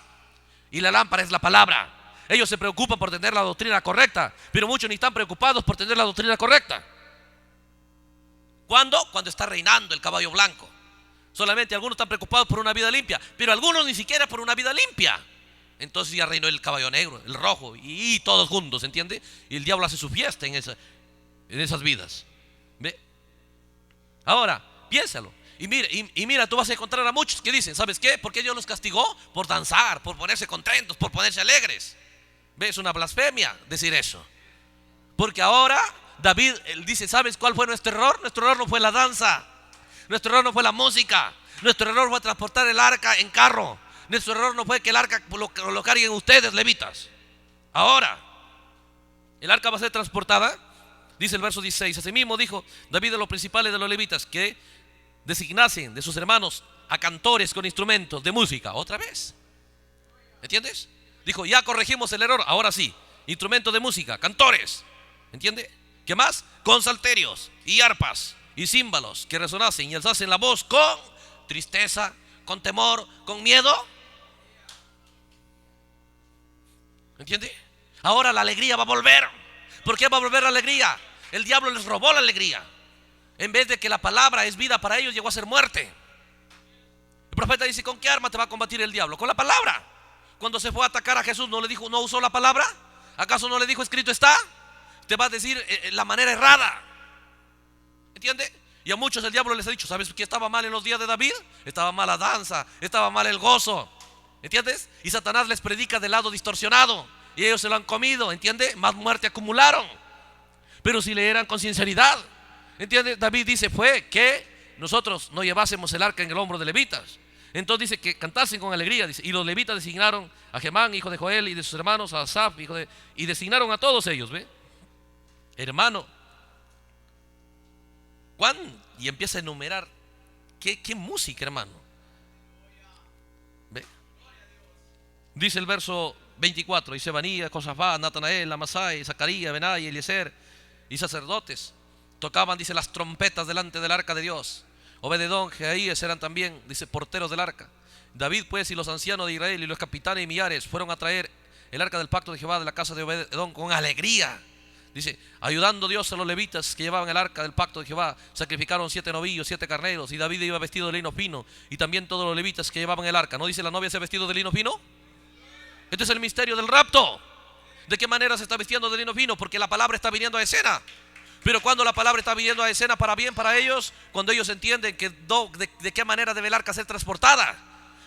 Y la lámpara es la palabra. Ellos se preocupan por tener la doctrina correcta, pero muchos ni están preocupados por tener la doctrina correcta. ¿Cuándo? Cuando está reinando el caballo blanco. Solamente algunos están preocupados por una vida limpia, pero algunos ni siquiera por una vida limpia. Entonces ya reinó el caballo negro, el rojo, y todos juntos, ¿entiende? Y el diablo hace su fiesta en esas vidas. ¿Ve? Ahora, piénsalo. Y mira, tú vas a encontrar a muchos que dicen: ¿sabes qué? ¿Por qué Dios los castigó? Por danzar, por ponerse contentos, por ponerse alegres. ¿Ves? Es una blasfemia decir eso. Porque ahora David dice: ¿sabes cuál fue nuestro error? Nuestro error no fue la danza. Nuestro error no fue la música. Nuestro error fue transportar el arca en carro. Nuestro error no fue que el arca lo carguen ustedes, levitas. Ahora el arca va a ser transportada. Dice el verso 16: asimismo dijo David a los principales de los levitas que designasen de sus hermanos a cantores con instrumentos de música. Otra vez, ¿entiendes? Dijo: ya corregimos el error, ahora sí, instrumentos de música, cantores. ¿Entiende? ¿Qué más? Con salterios y arpas y címbalos que resonasen y alzasen la voz con tristeza, con temor, con miedo. ¿Entiende? Ahora la alegría va a volver. ¿Por qué va a volver la alegría? El diablo les robó la alegría. En vez de que la palabra es vida para ellos, llegó a ser muerte. El profeta dice: ¿con qué arma te va a combatir el diablo? Con la palabra. Cuando se fue a atacar a Jesús, ¿no le dijo, no usó la palabra? ¿Acaso no le dijo: escrito está? Te va a decir la manera errada. ¿Entiende? Y a muchos el diablo les ha dicho: ¿sabes qué estaba mal en los días de David? Estaba mal la danza, estaba mal el gozo. ¿Entiendes? Y Satanás les predica del lado distorsionado y ellos se lo han comido. ¿Entiende? Más muerte acumularon. Pero si leyeran con sinceridad, ¿entiende? David dice: fue que nosotros no llevásemos el arca en el hombro de levitas. Entonces dice que cantasen con alegría, dice, y los levitas designaron a Gemán, hijo de Joel, y de sus hermanos a Asaf, y designaron a todos ellos. ¿Ve? Hermano, y empieza a enumerar qué música, hermano. ¿Ve? Dice el verso 24, y Sebanía, Josafat, Natanael, Amasai, Zacarías, Benaya, Eliezer y sacerdotes tocaban, dice, las trompetas delante del arca de Dios. Obededón, Jehaías eran también, dice, porteros del arca. David pues y los ancianos de Israel y los capitanes y millares fueron a traer el arca del pacto de Jehová de la casa de Obededón con alegría. Dice, ayudando Dios a los levitas que llevaban el arca del pacto de Jehová, sacrificaron 7 novillos, 7 carneros, y David iba vestido de lino fino, y también todos los levitas que llevaban el arca. ¿No dice la novia se ha vestido de lino fino? Este es el misterio del rapto. ¿De qué manera se está vistiendo de lino fino? Porque la palabra está viniendo a escena. Pero cuando la palabra está viniendo a escena para bien para ellos, cuando ellos entienden que de qué manera debe el arca ser transportada.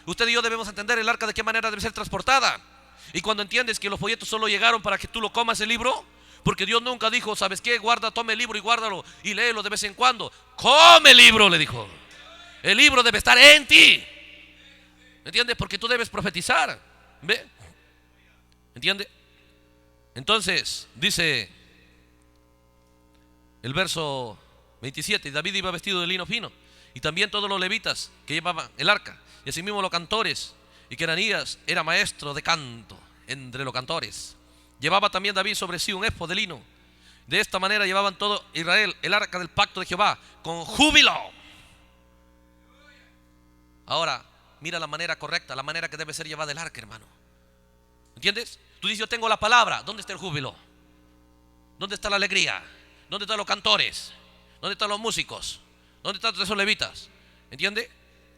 Usted y yo debemos entender el arca de qué manera debe ser transportada. Y cuando entiendes que los folletos solo llegaron para que tú lo comas el libro, porque Dios nunca dijo, ¿sabes qué? Guarda, tome el libro y guárdalo y léelo de vez en cuando. Come el libro, le dijo. El libro debe estar en ti. ¿Entiendes? Porque tú debes profetizar. ¿Ve? ¿Entiende? Entonces, dice el verso 27, David iba vestido de lino fino, y también todos los levitas que llevaban el arca, y asimismo los cantores, y que Ananías era maestro de canto entre los cantores. Llevaba también David sobre sí un éfod de lino. De esta manera llevaban todo Israel el arca del pacto de Jehová con júbilo. Ahora, mira la manera correcta, la manera que debe ser llevada el arca, hermano. ¿Entiendes? Tú dices, yo tengo la palabra. ¿Dónde está el júbilo? ¿Dónde está la alegría? ¿Dónde están los cantores? ¿Dónde están los músicos? ¿Dónde están esos levitas? ¿Entiende?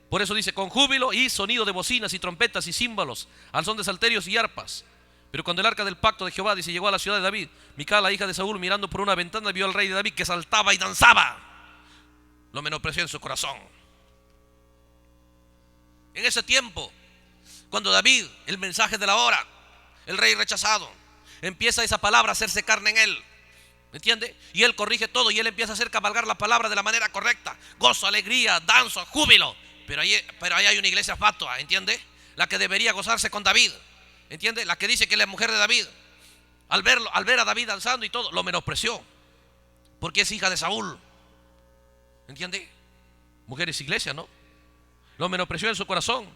Por eso dice, con júbilo y sonido de bocinas y trompetas y címbalos, al son de salterios y arpas. Pero cuando el arca del pacto de Jehová, dice, llegó a la ciudad de David, Mical, la hija de Saúl, mirando por una ventana, vio al rey de David que saltaba y danzaba. Lo menospreció en su corazón. En ese tiempo, cuando David, el mensaje de la hora, el rey rechazado, empieza esa palabra a hacerse carne en él. ¿Entiende? Y él corrige todo y él empieza a hacer cabalgar la palabra de la manera correcta. Gozo, alegría, danza, júbilo. Pero ahí hay una iglesia fatua, ¿entiende? La que debería gozarse con David, ¿entiende? La que dice que es la mujer de David. Al ver a David danzando y todo, lo menospreció, porque es hija de Saúl. ¿Entiende? Mujeres iglesia, ¿no? Lo menospreció en su corazón.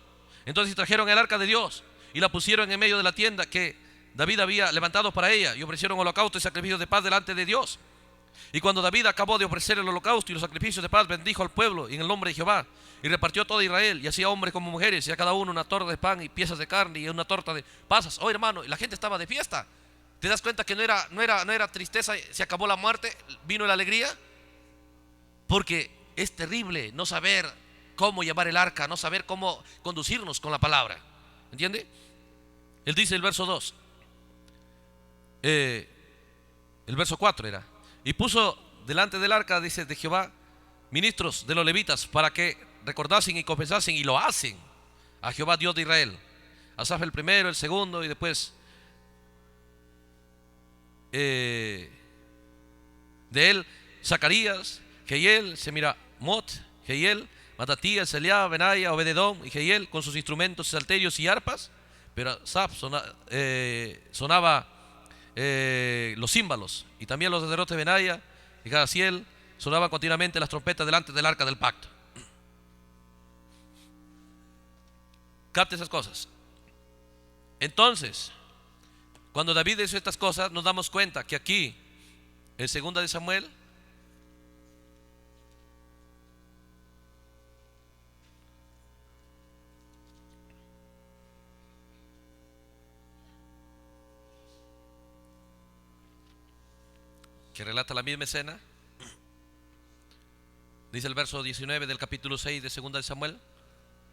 Entonces trajeron el arca de Dios y la pusieron en medio de la tienda que David había levantado para ella, y ofrecieron holocausto y sacrificios de paz delante de Dios. Y cuando David acabó de ofrecer el holocausto y los sacrificios de paz, bendijo al pueblo en el nombre de Jehová, y repartió todo Israel, y hacía hombres como mujeres, y a cada uno una torta de pan y piezas de carne y una torta de pasas. Oh, hermano, y la gente estaba de fiesta. ¿Te das cuenta que no era tristeza? Se acabó la muerte, vino la alegría. Porque es terrible no saber cómo llevar el arca, no saber cómo conducirnos con la palabra. ¿Entiende? Él dice el verso 2, el verso 4 era, y puso delante del arca, dice, de Jehová, ministros de los levitas, para que recordasen y confesasen, y lo hacen, a Jehová Dios de Israel. Asaf el primero, el segundo, y después de él Zacarías, Jehiel, Semiramot, Jehiel, Matatías, Eliab, Benaya, Obededón y Jehiel con sus instrumentos, salterios y arpas. Pero Asaf sonaba los címbalos, y también los sacerdotes Benaya y Jasiel sonaban continuamente las trompetas delante del arca del pacto. Capte esas cosas. Entonces, cuando David hizo estas cosas, nos damos cuenta que aquí, en 2 de Samuel, que relata la misma escena, dice el verso 19 del capítulo 6 de 2 de Samuel,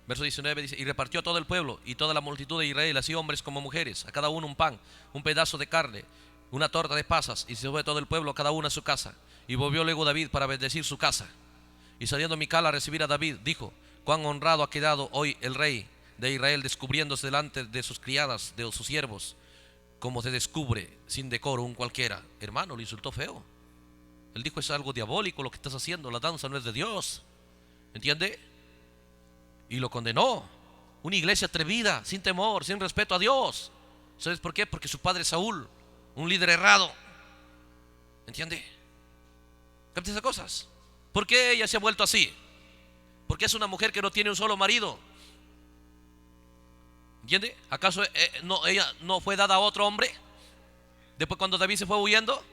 verso 19 dice, y repartió a todo el pueblo y toda la multitud de Israel, así hombres como mujeres, a cada uno un pan, un pedazo de carne, una torta de pasas, y se fue todo el pueblo, cada uno a su casa. Y volvió luego David para bendecir su casa. Y saliendo Mical a recibir a David, dijo, cuán honrado ha quedado hoy el rey de Israel, descubriéndose delante de sus criadas, de sus siervos, como se descubre sin decoro un cualquiera. Hermano, lo insultó feo. Él dijo, es algo diabólico lo que estás haciendo, la danza no es de Dios. ¿Entiende? Y lo condenó. Una iglesia atrevida, sin temor, sin respeto a Dios. ¿Sabes por qué? Porque su padre Saúl, un líder errado. ¿Entiende? ¿Capta esas cosas? ¿Por qué ella se ha vuelto así? Porque es una mujer que no tiene un solo marido. ¿Entiende? ¿Acaso ella no fue dada a otro hombre? Después cuando David se fue huyendo,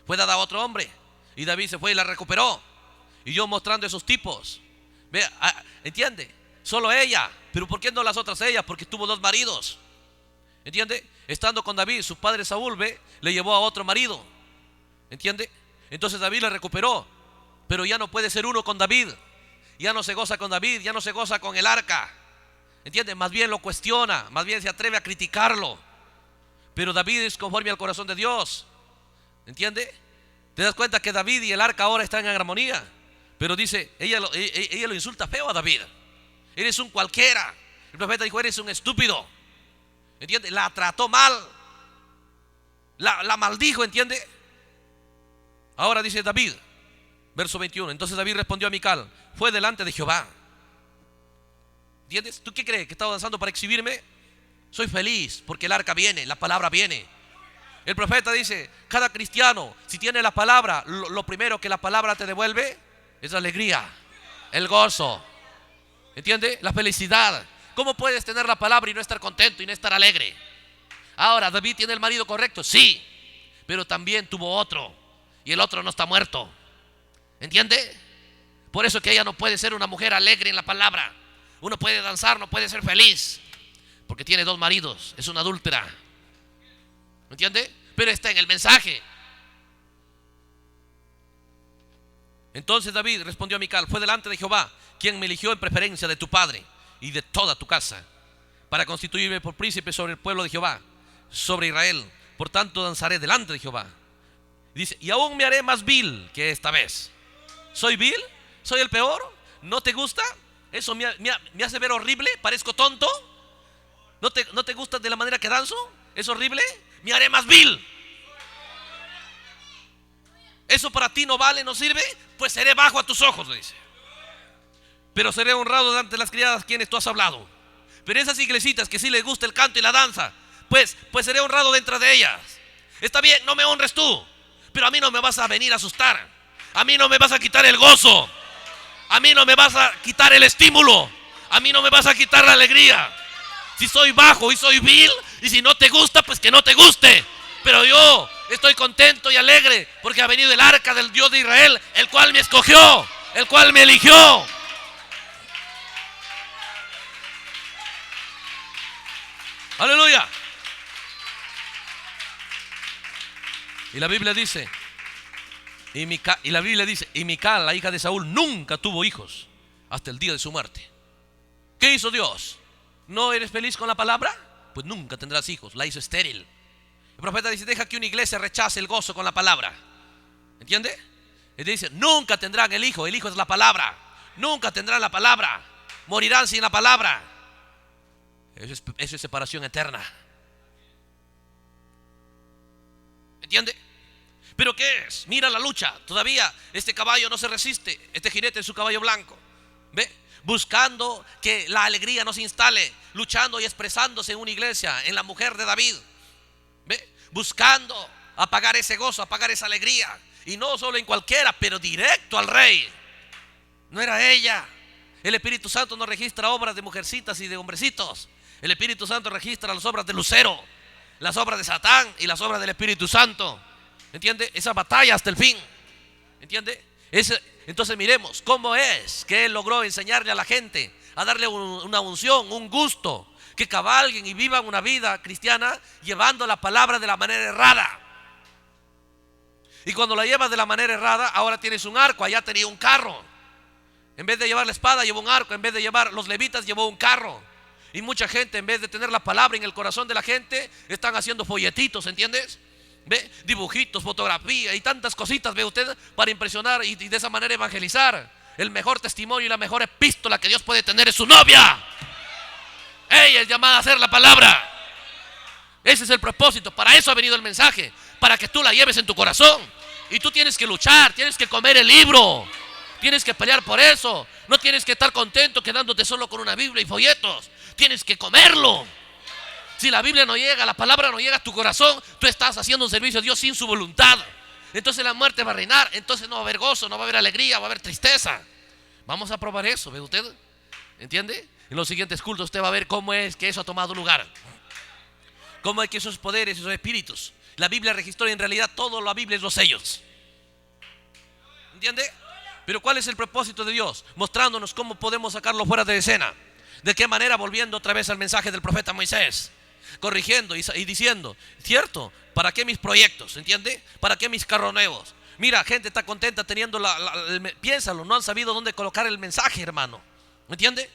fue dada a otro hombre. Y David se fue y la recuperó. Y yo mostrando esos tipos. Ve, ¿entiende? Solo ella. Pero ¿por qué no las otras ellas? Porque tuvo dos maridos. ¿Entiende? Estando con David, su padre Saúl, ve, le llevó a otro marido. ¿Entiende? Entonces David la recuperó. Pero ya no puede ser uno con David. Ya no se goza con David, ya no se goza con el arca. ¿Entiende? Más bien lo cuestiona, más bien se atreve a criticarlo. Pero David es conforme al corazón de Dios. ¿Entiende? Te das cuenta que David y el arca ahora están en armonía. Pero dice, ella lo insulta feo a David. Eres un cualquiera. El profeta dijo, eres un estúpido. ¿Entiende? La trató mal. La maldijo, ¿entiende? Ahora dice David, verso 21. Entonces David respondió a Mical, fue delante de Jehová. ¿Entiendes? ¿Tú qué crees? ¿Que estaba danzando para exhibirme? Soy feliz porque el arca viene, la palabra viene. El profeta dice, cada cristiano, si tiene la palabra, lo primero que la palabra te devuelve es la alegría, el gozo. ¿Entiende? La felicidad. ¿Cómo puedes tener la palabra y no estar contento y no estar alegre? Ahora, ¿David tiene el marido correcto? Sí, pero también tuvo otro. Y el otro no está muerto. ¿Entiende? Por eso que ella no puede ser una mujer alegre en la palabra. Uno puede danzar, no puede ser feliz, porque tiene dos maridos, es una adúltera. ¿Entiende? Pero está en el mensaje. Entonces David respondió a Mical, fue delante de Jehová, quien me eligió en preferencia de tu padre y de toda tu casa, para constituirme por príncipe sobre el pueblo de Jehová, sobre Israel. Por tanto danzaré delante de Jehová. Dice, y aún me haré más vil que esta vez. ¿Soy vil? ¿Soy el peor? ¿No te gusta? ¿Eso me hace ver horrible? ¿Parezco tonto? ¿No te gusta de la manera que danzo? ¿Es horrible? Me haré más vil. ¿Eso para ti no vale, no sirve? Pues seré bajo a tus ojos, le dice. Pero seré honrado delante de las criadas quienes tú has hablado. Pero esas iglesitas que sí les gusta el canto y la danza, pues seré honrado dentro de ellas. Está bien, no me honres tú, pero a mí no me vas a venir a asustar. A mí no me vas a quitar el gozo. A mí no me vas a quitar el estímulo. A mí no me vas a quitar la alegría. Si soy bajo y soy vil, y si no te gusta, pues que no te guste. Pero yo estoy contento y alegre porque ha venido el arca del Dios de Israel, el cual me escogió, el cual me eligió. Aleluya. Y la Biblia dice, y Mical, la hija de Saúl, nunca tuvo hijos hasta el día de su muerte. ¿Qué hizo Dios? ¿No eres feliz con la palabra? Pues nunca tendrás hijos. La hizo estéril. El profeta dice, deja que una iglesia rechace el gozo con la palabra. ¿Entiende? Él dice, nunca tendrán el hijo es la palabra. Nunca tendrán la palabra. Morirán sin la palabra. Eso es separación eterna. ¿Entiende? ¿Pero qué es? Mira la lucha. Todavía este caballo no se resiste. Este jinete es su caballo blanco. ¿Ve? Buscando que la alegría no se instale. Luchando y expresándose en una iglesia, en la mujer de David. ¿Ve? Buscando apagar ese gozo, apagar esa alegría. Y no solo en cualquiera, pero directo al rey. No era ella. El Espíritu Santo no registra obras de mujercitas y de hombrecitos. El Espíritu Santo registra las obras de Lucero, las obras de Satán y las obras del Espíritu Santo. ¿Entiende? Esa batalla hasta el fin. ¿Entiende? Entonces miremos cómo es que él logró enseñarle a la gente, a darle una unción, un gusto, que cabalguen y vivan una vida cristiana llevando la palabra de la manera errada. Y cuando la llevas de la manera errada, ahora tienes un arco, allá tenía un carro. En vez de llevar la espada, llevó un arco. En vez de llevar los levitas, llevó un carro. Y mucha gente, en vez de tener la palabra en el corazón de la gente, están haciendo folletitos, ¿entiendes? ¿Ve? Dibujitos, fotografía y tantas cositas, ve usted, para impresionar y de esa manera evangelizar. El mejor testimonio y la mejor epístola que Dios puede tener es su novia. Ella es llamada a hacer la palabra. Ese es el propósito. Para eso ha venido el mensaje, para que tú la lleves en tu corazón. Y tú tienes que luchar, tienes que comer el libro, tienes que pelear por eso. No tienes que estar contento quedándote solo con una Biblia y folletos. Tienes que comerlo. Si la Biblia no llega, la palabra no llega a tu corazón, tú estás haciendo un servicio a Dios sin su voluntad. Entonces la muerte va a reinar. Entonces no va a haber gozo, no va a haber alegría, va a haber tristeza. Vamos a probar eso, ¿ve usted? ¿Entiende? En los siguientes cultos usted va a ver cómo es que eso ha tomado lugar. Cómo es que esos poderes, esos espíritus, la Biblia registró, y en realidad todo la Biblia es los sellos. ¿Entiende? Pero ¿cuál es el propósito de Dios? Mostrándonos cómo podemos sacarlo fuera de escena. ¿De qué manera? Volviendo otra vez al mensaje del profeta Moisés, corrigiendo y diciendo, cierto, ¿para qué mis proyectos? ¿Entiende? ¿Para qué mis carros nuevos? Mira, gente está contenta teniendo piénsalo, no han sabido dónde colocar el mensaje, hermano. ¿Entiende?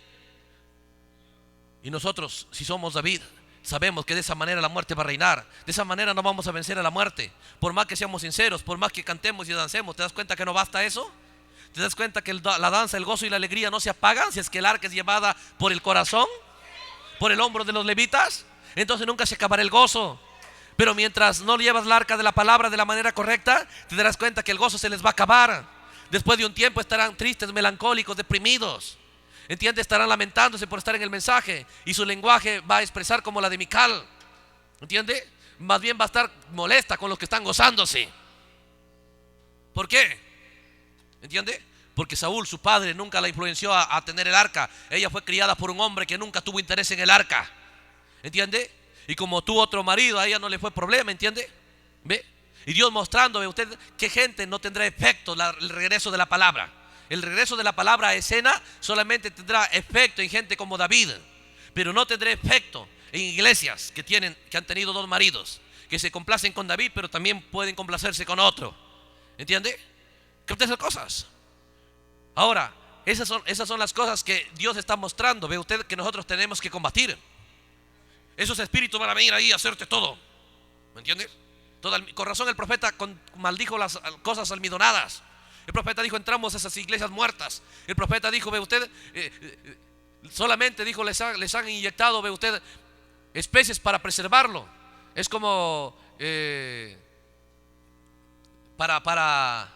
Y nosotros, si somos David, sabemos que de esa manera la muerte va a reinar. De esa manera no vamos a vencer a la muerte. Por más que seamos sinceros, por más que cantemos y dancemos, ¿te das cuenta que no basta eso? ¿Te das cuenta que la danza, el gozo y la alegría no se apagan si es que el arca es llevada por el corazón, por el hombro de los levitas? Entonces nunca se acabará el gozo. Pero mientras no llevas el arca de la palabra de la manera correcta, te darás cuenta que el gozo se les va a acabar. Después de un tiempo estarán tristes, melancólicos, deprimidos. ¿Entiende? Estarán lamentándose por estar en el mensaje, y su lenguaje va a expresar como la de Mical. ¿Entiende? Más bien va a estar molesta con los que están gozándose. ¿Por qué? ¿Entiende? Porque Saúl, su padre, nunca la influenció a tener el arca. Ella fue criada por un hombre que nunca tuvo interés en el arca. ¿Entiende? Y como tuvo otro marido, a ella no le fue problema, ¿entiende? ¿Ve? Y Dios mostrando, ¿ve usted? Que gente no tendrá efecto el regreso de la palabra. El regreso de la palabra a escena solamente tendrá efecto en gente como David, pero no tendrá efecto en iglesias que han tenido dos maridos, que se complacen con David, pero también pueden complacerse con otro. ¿Entiende? ¿Qué esas cosas? Ahora, esas son las cosas que Dios está mostrando. Ve usted que nosotros tenemos que combatir. Esos espíritus van a venir ahí a hacerte todo. ¿Me entiendes? Con razón el profeta maldijo las cosas almidonadas. El profeta dijo, entramos a esas iglesias muertas. El profeta dijo, ve usted, solamente dijo, les han inyectado, ve usted, especies para preservarlo. Es como para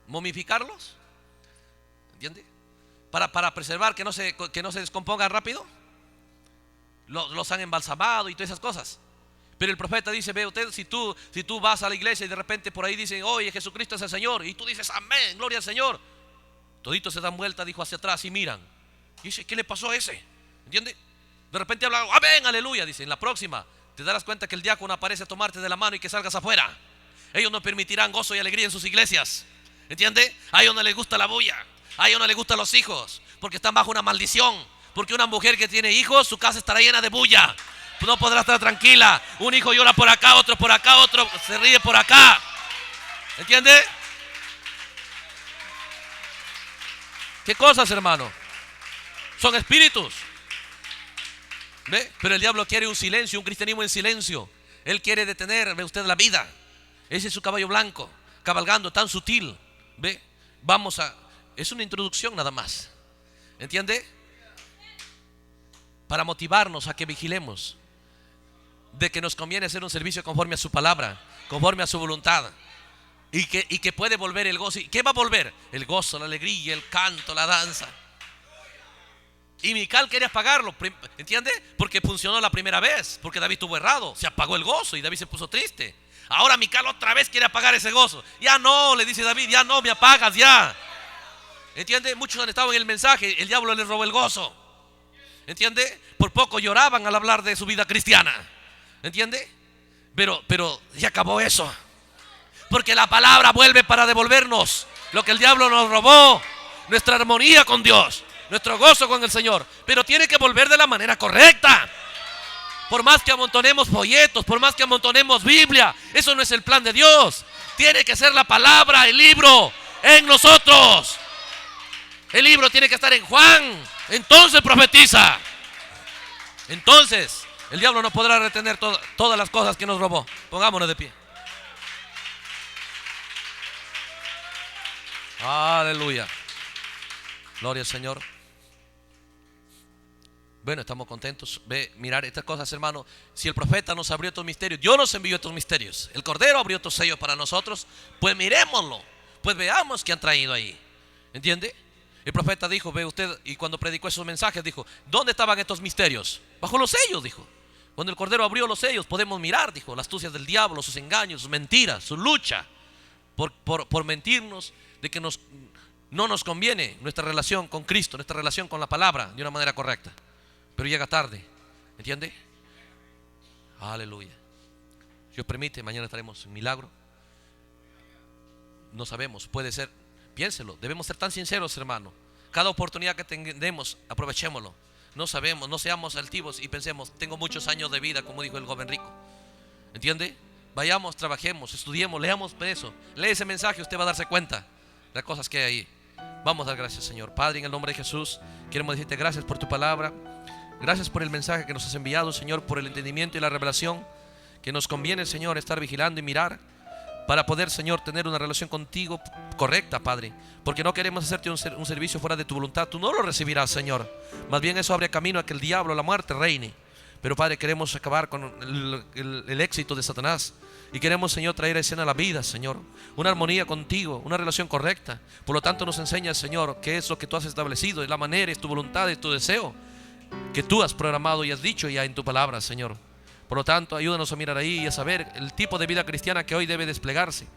momificarlos. ¿Entiende? Para preservar que no se descompongan rápido. Los han embalsamado y todas esas cosas. Pero el profeta dice, ve usted, si tú vas a la iglesia y de repente por ahí dicen, oye, Jesucristo es el Señor, y tú dices, amén, gloria al Señor, toditos se dan vuelta, dijo, hacia atrás y miran. Y dice, ¿qué le pasó a ese? ¿Entiende? De repente hablan, amén, aleluya. Dice, en la próxima te darás cuenta que el diácono aparece a tomarte de la mano y que salgas afuera. Ellos no permitirán gozo y alegría en sus iglesias. ¿Entiende? A ellos no les gusta la bulla, a ellos no les gustan los hijos, porque están bajo una maldición. Porque una mujer que tiene hijos, su casa estará llena de bulla. No podrá estar tranquila. Un hijo llora por acá, otro se ríe por acá. ¿Entiende? ¿Qué cosas, hermano? Son espíritus. ¿Ve? Pero el diablo quiere un silencio, un cristianismo en silencio. Él quiere detener, ve usted, la vida. Ese es su caballo blanco, cabalgando tan sutil. ¿Ve? Es una introducción nada más. ¿Entiende? Para motivarnos a que vigilemos de que nos conviene hacer un servicio conforme a su palabra, conforme a su voluntad, y que puede volver el gozo. ¿Y qué va a volver? El gozo, la alegría, el canto, la danza. Y Mical quería apagarlo, ¿entiende? Porque funcionó la primera vez, porque David estuvo errado, se apagó el gozo y David se puso triste. Ahora Mical otra vez quiere apagar ese gozo. Ya no, le dice David, ya no me apagas, ya. ¿Entiende? Muchos han estado en el mensaje, el diablo les robó el gozo. ¿Entiende? Por poco lloraban al hablar de su vida cristiana. ¿Entiende? Pero ya acabó eso. Porque la palabra vuelve para devolvernos lo que el diablo nos robó. Nuestra armonía con Dios, nuestro gozo con el Señor. Pero tiene que volver de la manera correcta. Por más que amontonemos folletos, por más que amontonemos Biblia, eso no es el plan de Dios. Tiene que ser la palabra, el libro en nosotros. El libro tiene que estar en Juan. Entonces profetiza. Entonces el diablo no podrá retener todas las cosas que nos robó. Pongámonos de pie. Aleluya. Gloria al Señor. Bueno, estamos contentos. Mirar estas cosas, hermano. Si el profeta nos abrió estos misterios, Dios nos envió estos misterios. El Cordero abrió estos sellos para nosotros. Pues miremoslo. Pues veamos qué han traído ahí. ¿Entiende? El profeta dijo, ve usted, y cuando predicó esos mensajes dijo, ¿dónde estaban estos misterios? Bajo los sellos, dijo. Cuando el Cordero abrió los sellos podemos mirar, dijo, las astucias del diablo, sus engaños, sus mentiras, su lucha. por mentirnos de que no nos conviene nuestra relación con Cristo, nuestra relación con la palabra de una manera correcta. Pero llega tarde, ¿entiende? Aleluya. Dios permite, mañana estaremos en milagro. No sabemos, puede ser, piénselo, debemos ser tan sinceros, hermano. Cada oportunidad que tengamos, aprovechémoslo. No sabemos, no seamos altivos y pensemos, tengo muchos años de vida, como dijo el joven rico. ¿Entiende? Vayamos, trabajemos, estudiemos, leamos eso. Lee ese mensaje, usted va a darse cuenta de las cosas que hay ahí. Vamos a dar gracias, Señor. Padre, en el nombre de Jesús, queremos decirte gracias por tu palabra. Gracias por el mensaje que nos has enviado, Señor, por el entendimiento y la revelación que nos conviene, Señor, estar vigilando y mirar para poder, Señor, tener una relación contigo correcta, Padre. Porque no queremos hacerte un servicio fuera de tu voluntad. Tú no lo recibirás, Señor. Más bien eso abre camino a que el diablo, la muerte, reine. Pero, Padre, queremos acabar con el éxito de Satanás. Y queremos, Señor, traer a escena la vida, Señor. Una armonía contigo, una relación correcta. Por lo tanto, nos enseñas, Señor, qué es lo que tú has establecido, es la manera, es tu voluntad, es tu deseo que tú has programado y has dicho ya en tu palabra, Señor. Por lo tanto, ayúdanos a mirar ahí y a saber el tipo de vida cristiana que hoy debe desplegarse.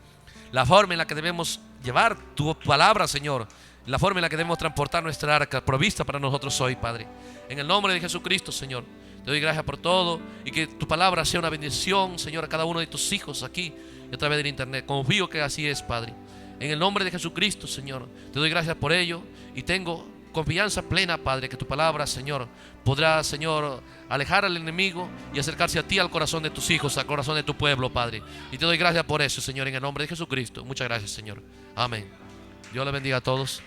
La forma en la que debemos llevar tu palabra, Señor. La forma en la que debemos transportar nuestra arca provista para nosotros hoy, Padre. En el nombre de Jesucristo, Señor, te doy gracias por todo y que tu palabra sea una bendición, Señor, a cada uno de tus hijos aquí a través del internet. Confío que así es, Padre. En el nombre de Jesucristo, Señor, te doy gracias por ello y tengo confianza plena, Padre, que tu palabra, Señor, podrá, Señor, alejar al enemigo y acercarse a ti, al corazón de tus hijos, al corazón de tu pueblo, Padre. Y te doy gracias por eso, Señor, en el nombre de Jesucristo. Muchas gracias, Señor. Amén. Dios le bendiga a todos.